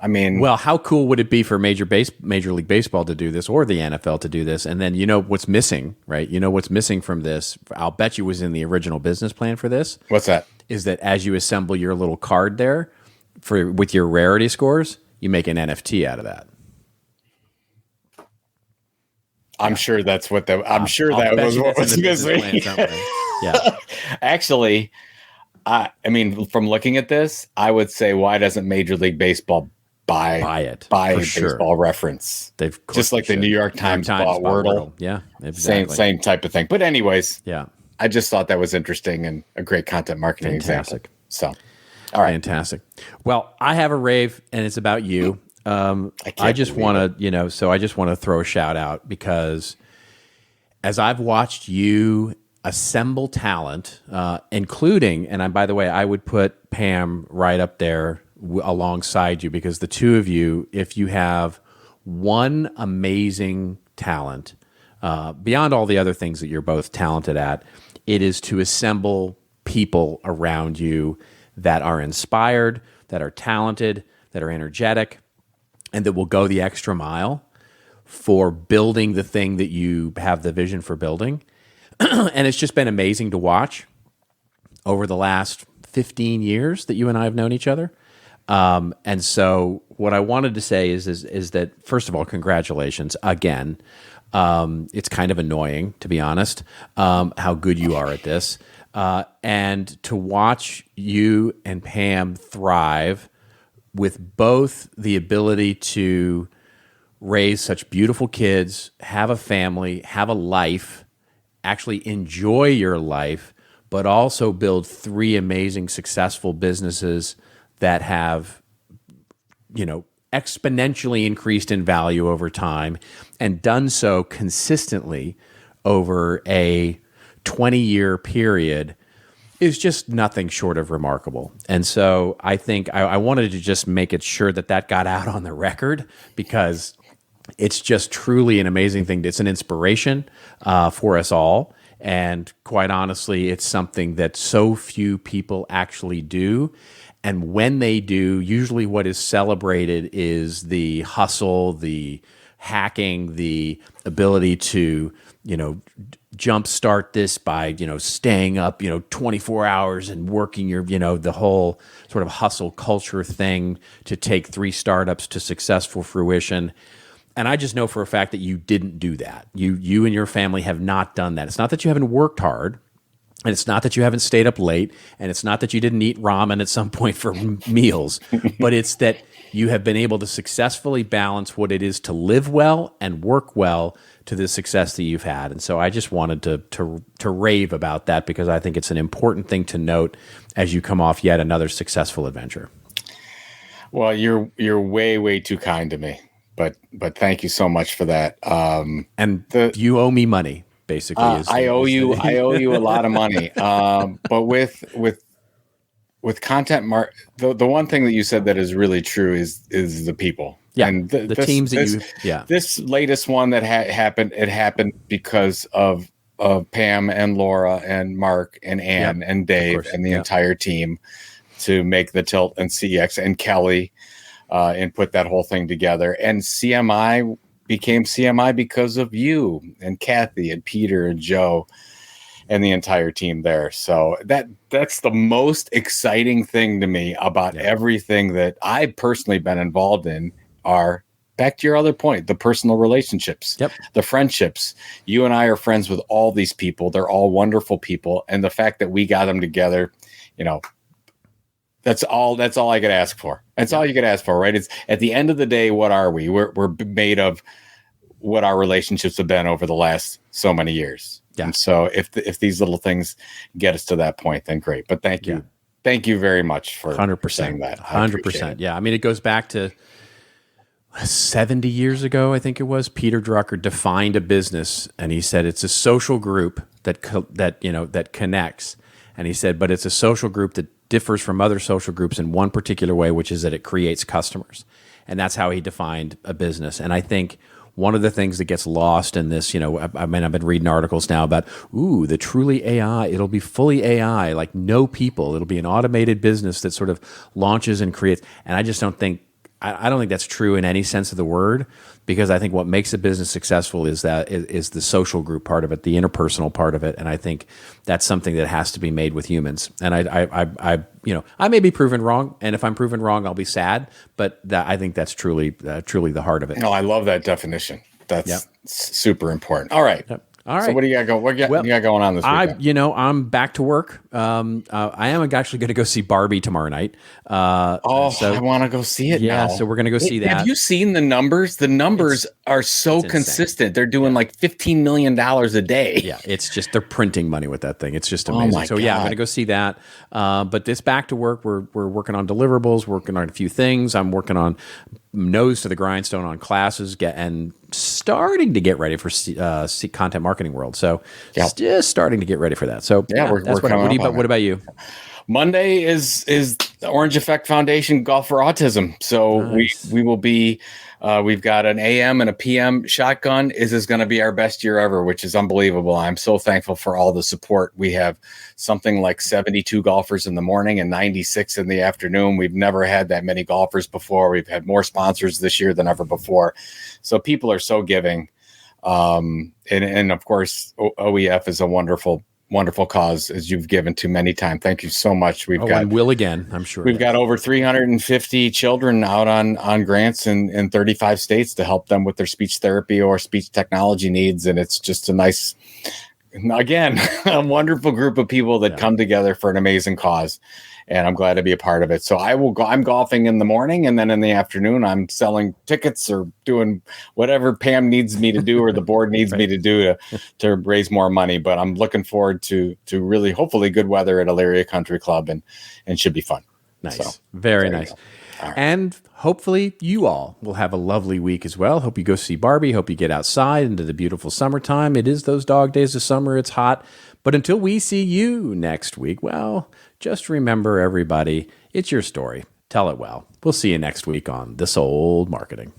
I mean, well, how cool would it be for Major League Baseball to do this, or the NFL to do this? And then you know what's missing, right? You know what's missing from this. I'll bet you was in the original business plan for this. what's that? Is that as you assemble your little card there with your rarity scores, you make an NFT out of that. I'm sure that's what that. I'm sure I'll that bet was you what that's was in the business missing. plan somewhere. Yeah. Actually, I mean, from looking at this, I would say, why doesn't Major League Baseball buy it buy for a sure. baseball reference? They've Just like the New York Times bought Wordle. Yeah, exactly. Same type of thing. But anyways, Yeah, I just thought that was interesting and a great content marketing fantastic. example. So, all right. Fantastic. Well, I have a rave, and it's about you. I just want to, so I just want to throw a shout out because as I've watched you assemble talent, including, and by the way, I would put Pam right up there alongside you, because the two of you, if you have one amazing talent, beyond all the other things that you're both talented at, it is to assemble people around you that are inspired, that are talented, that are energetic, and that will go the extra mile for building the thing that you have the vision for building. And it's just been amazing to watch over the last 15 years that you and I have known each other. And so what I wanted to say is that, first of all, congratulations again. It's kind of annoying, to be honest, how good you are at this. And to watch you and Pam thrive with both the ability to raise such beautiful kids, have a family, have a life, actually enjoy your life, but also build three amazing, successful businesses that have, exponentially increased in value over time, and done so consistently over a 20-year period, is just nothing short of remarkable. And so I think I wanted to just make it sure that got out on the record, because it's just truly an amazing thing. It's an inspiration for us all. And quite honestly, it's something that so few people actually do. And when they do, usually what is celebrated is the hustle, the hacking, the ability to, jumpstart this by, staying up, 24 hours and working your, the whole sort of hustle culture thing to take 3 startups to successful fruition. And I just know for a fact that you didn't do that. You and your family have not done that. It's not that you haven't worked hard, and it's not that you haven't stayed up late, and it's not that you didn't eat ramen at some point for meals, but it's that you have been able to successfully balance what it is to live well and work well to the success that you've had. And so I just wanted to rave about that, because I think it's an important thing to note as you come off yet another successful adventure. Well, you're way too kind to me, but thank you so much for that. You owe me money, basically. I owe you a lot of money. But with content, the one thing that you said that is really true is the people. Yeah, and the teams This latest one that happened, it happened because of Pam and Laura and Mark and Ann and Dave and the entire team to make the Tilt and CX, and Kelly and put that whole thing together. And CMI became CMI because of you and Kathy and Peter and Joe and the entire team there. So that's the most exciting thing to me about everything that I've personally been involved in, are, back to your other point, the personal relationships, the friendships. You and I are friends with all these people. They're all wonderful people. And the fact that we got them together, that's all I could ask for. That's all you could ask for, right? It's, at the end of the day, what are we? We're made of what our relationships have been over the last so many years. Yeah. And so if these little things get us to that point, then great. But thank you. Thank you very much for 100% saying that. 100%. Yeah. I mean, it goes back to 70 years ago, I think it was. Peter Drucker defined a business, and he said it's a social group that connects. And he said, but it's a social group that differs from other social groups in one particular way, which is that it creates customers. And that's how he defined a business. And I think one of the things that gets lost in this, I've been reading articles now about, the truly AI, it'll be fully AI, like no people. It'll be an automated business that sort of launches and creates. And I just don't think I don't think that's true in any sense of the word, because I think what makes a business successful is the social group part of it, the interpersonal part of it, and I think that's something that has to be made with humans. And I may be proven wrong, and if I'm proven wrong, I'll be sad. But I think that's truly the heart of it. No, I love that definition. That's super important. All right. Yep. All right. So what do you got going? What you got going on this weekend? I'm back to work. I am actually going to go see Barbie tomorrow night. I want to go see it now. So we're going to go see that. Have you seen the numbers? The numbers are so consistent. They're doing like $15 million a day. Yeah, it's just they're printing money with that thing. It's just amazing. I'm going to go see that. But this back to work, we're working on deliverables, working on a few things. I'm working on nose to the grindstone on classes, and starting to get ready for content marketing world. So just starting to get ready for that. So what about you? Monday is the Orange Effect Foundation Golf for Autism. So nice. we will be, we've got an AM and a PM shotgun. This is going to be our best year ever, which is unbelievable. I'm so thankful for all the support. We have something like 72 golfers in the morning and 96 in the afternoon. We've never had that many golfers before. We've had more sponsors this year than ever before. So people are so giving. And of course, OEF is a wonderful cause, as you've given to many times. Thank you so much. And will again, I'm sure. We've got over 350 children out on grants in 35 states to help them with their speech therapy or speech technology needs. And it's just a nice, again, a wonderful group of people that come together for an amazing cause. And I'm glad to be a part of it. So I'm golfing in the morning, and then in the afternoon, I'm selling tickets or doing whatever Pam needs me to do or the board needs me to do to raise more money. But I'm looking forward to really, hopefully, good weather at Elyria Country Club, and should be fun. Nice. So, very nice. Right. And hopefully you all will have a lovely week as well. Hope you go see Barbie. Hope you get outside into the beautiful summertime. It is those dog days of summer. It's hot. But until we see you next week, well, just remember, everybody, it's your story. Tell it well. We'll see you next week on This Old Marketing.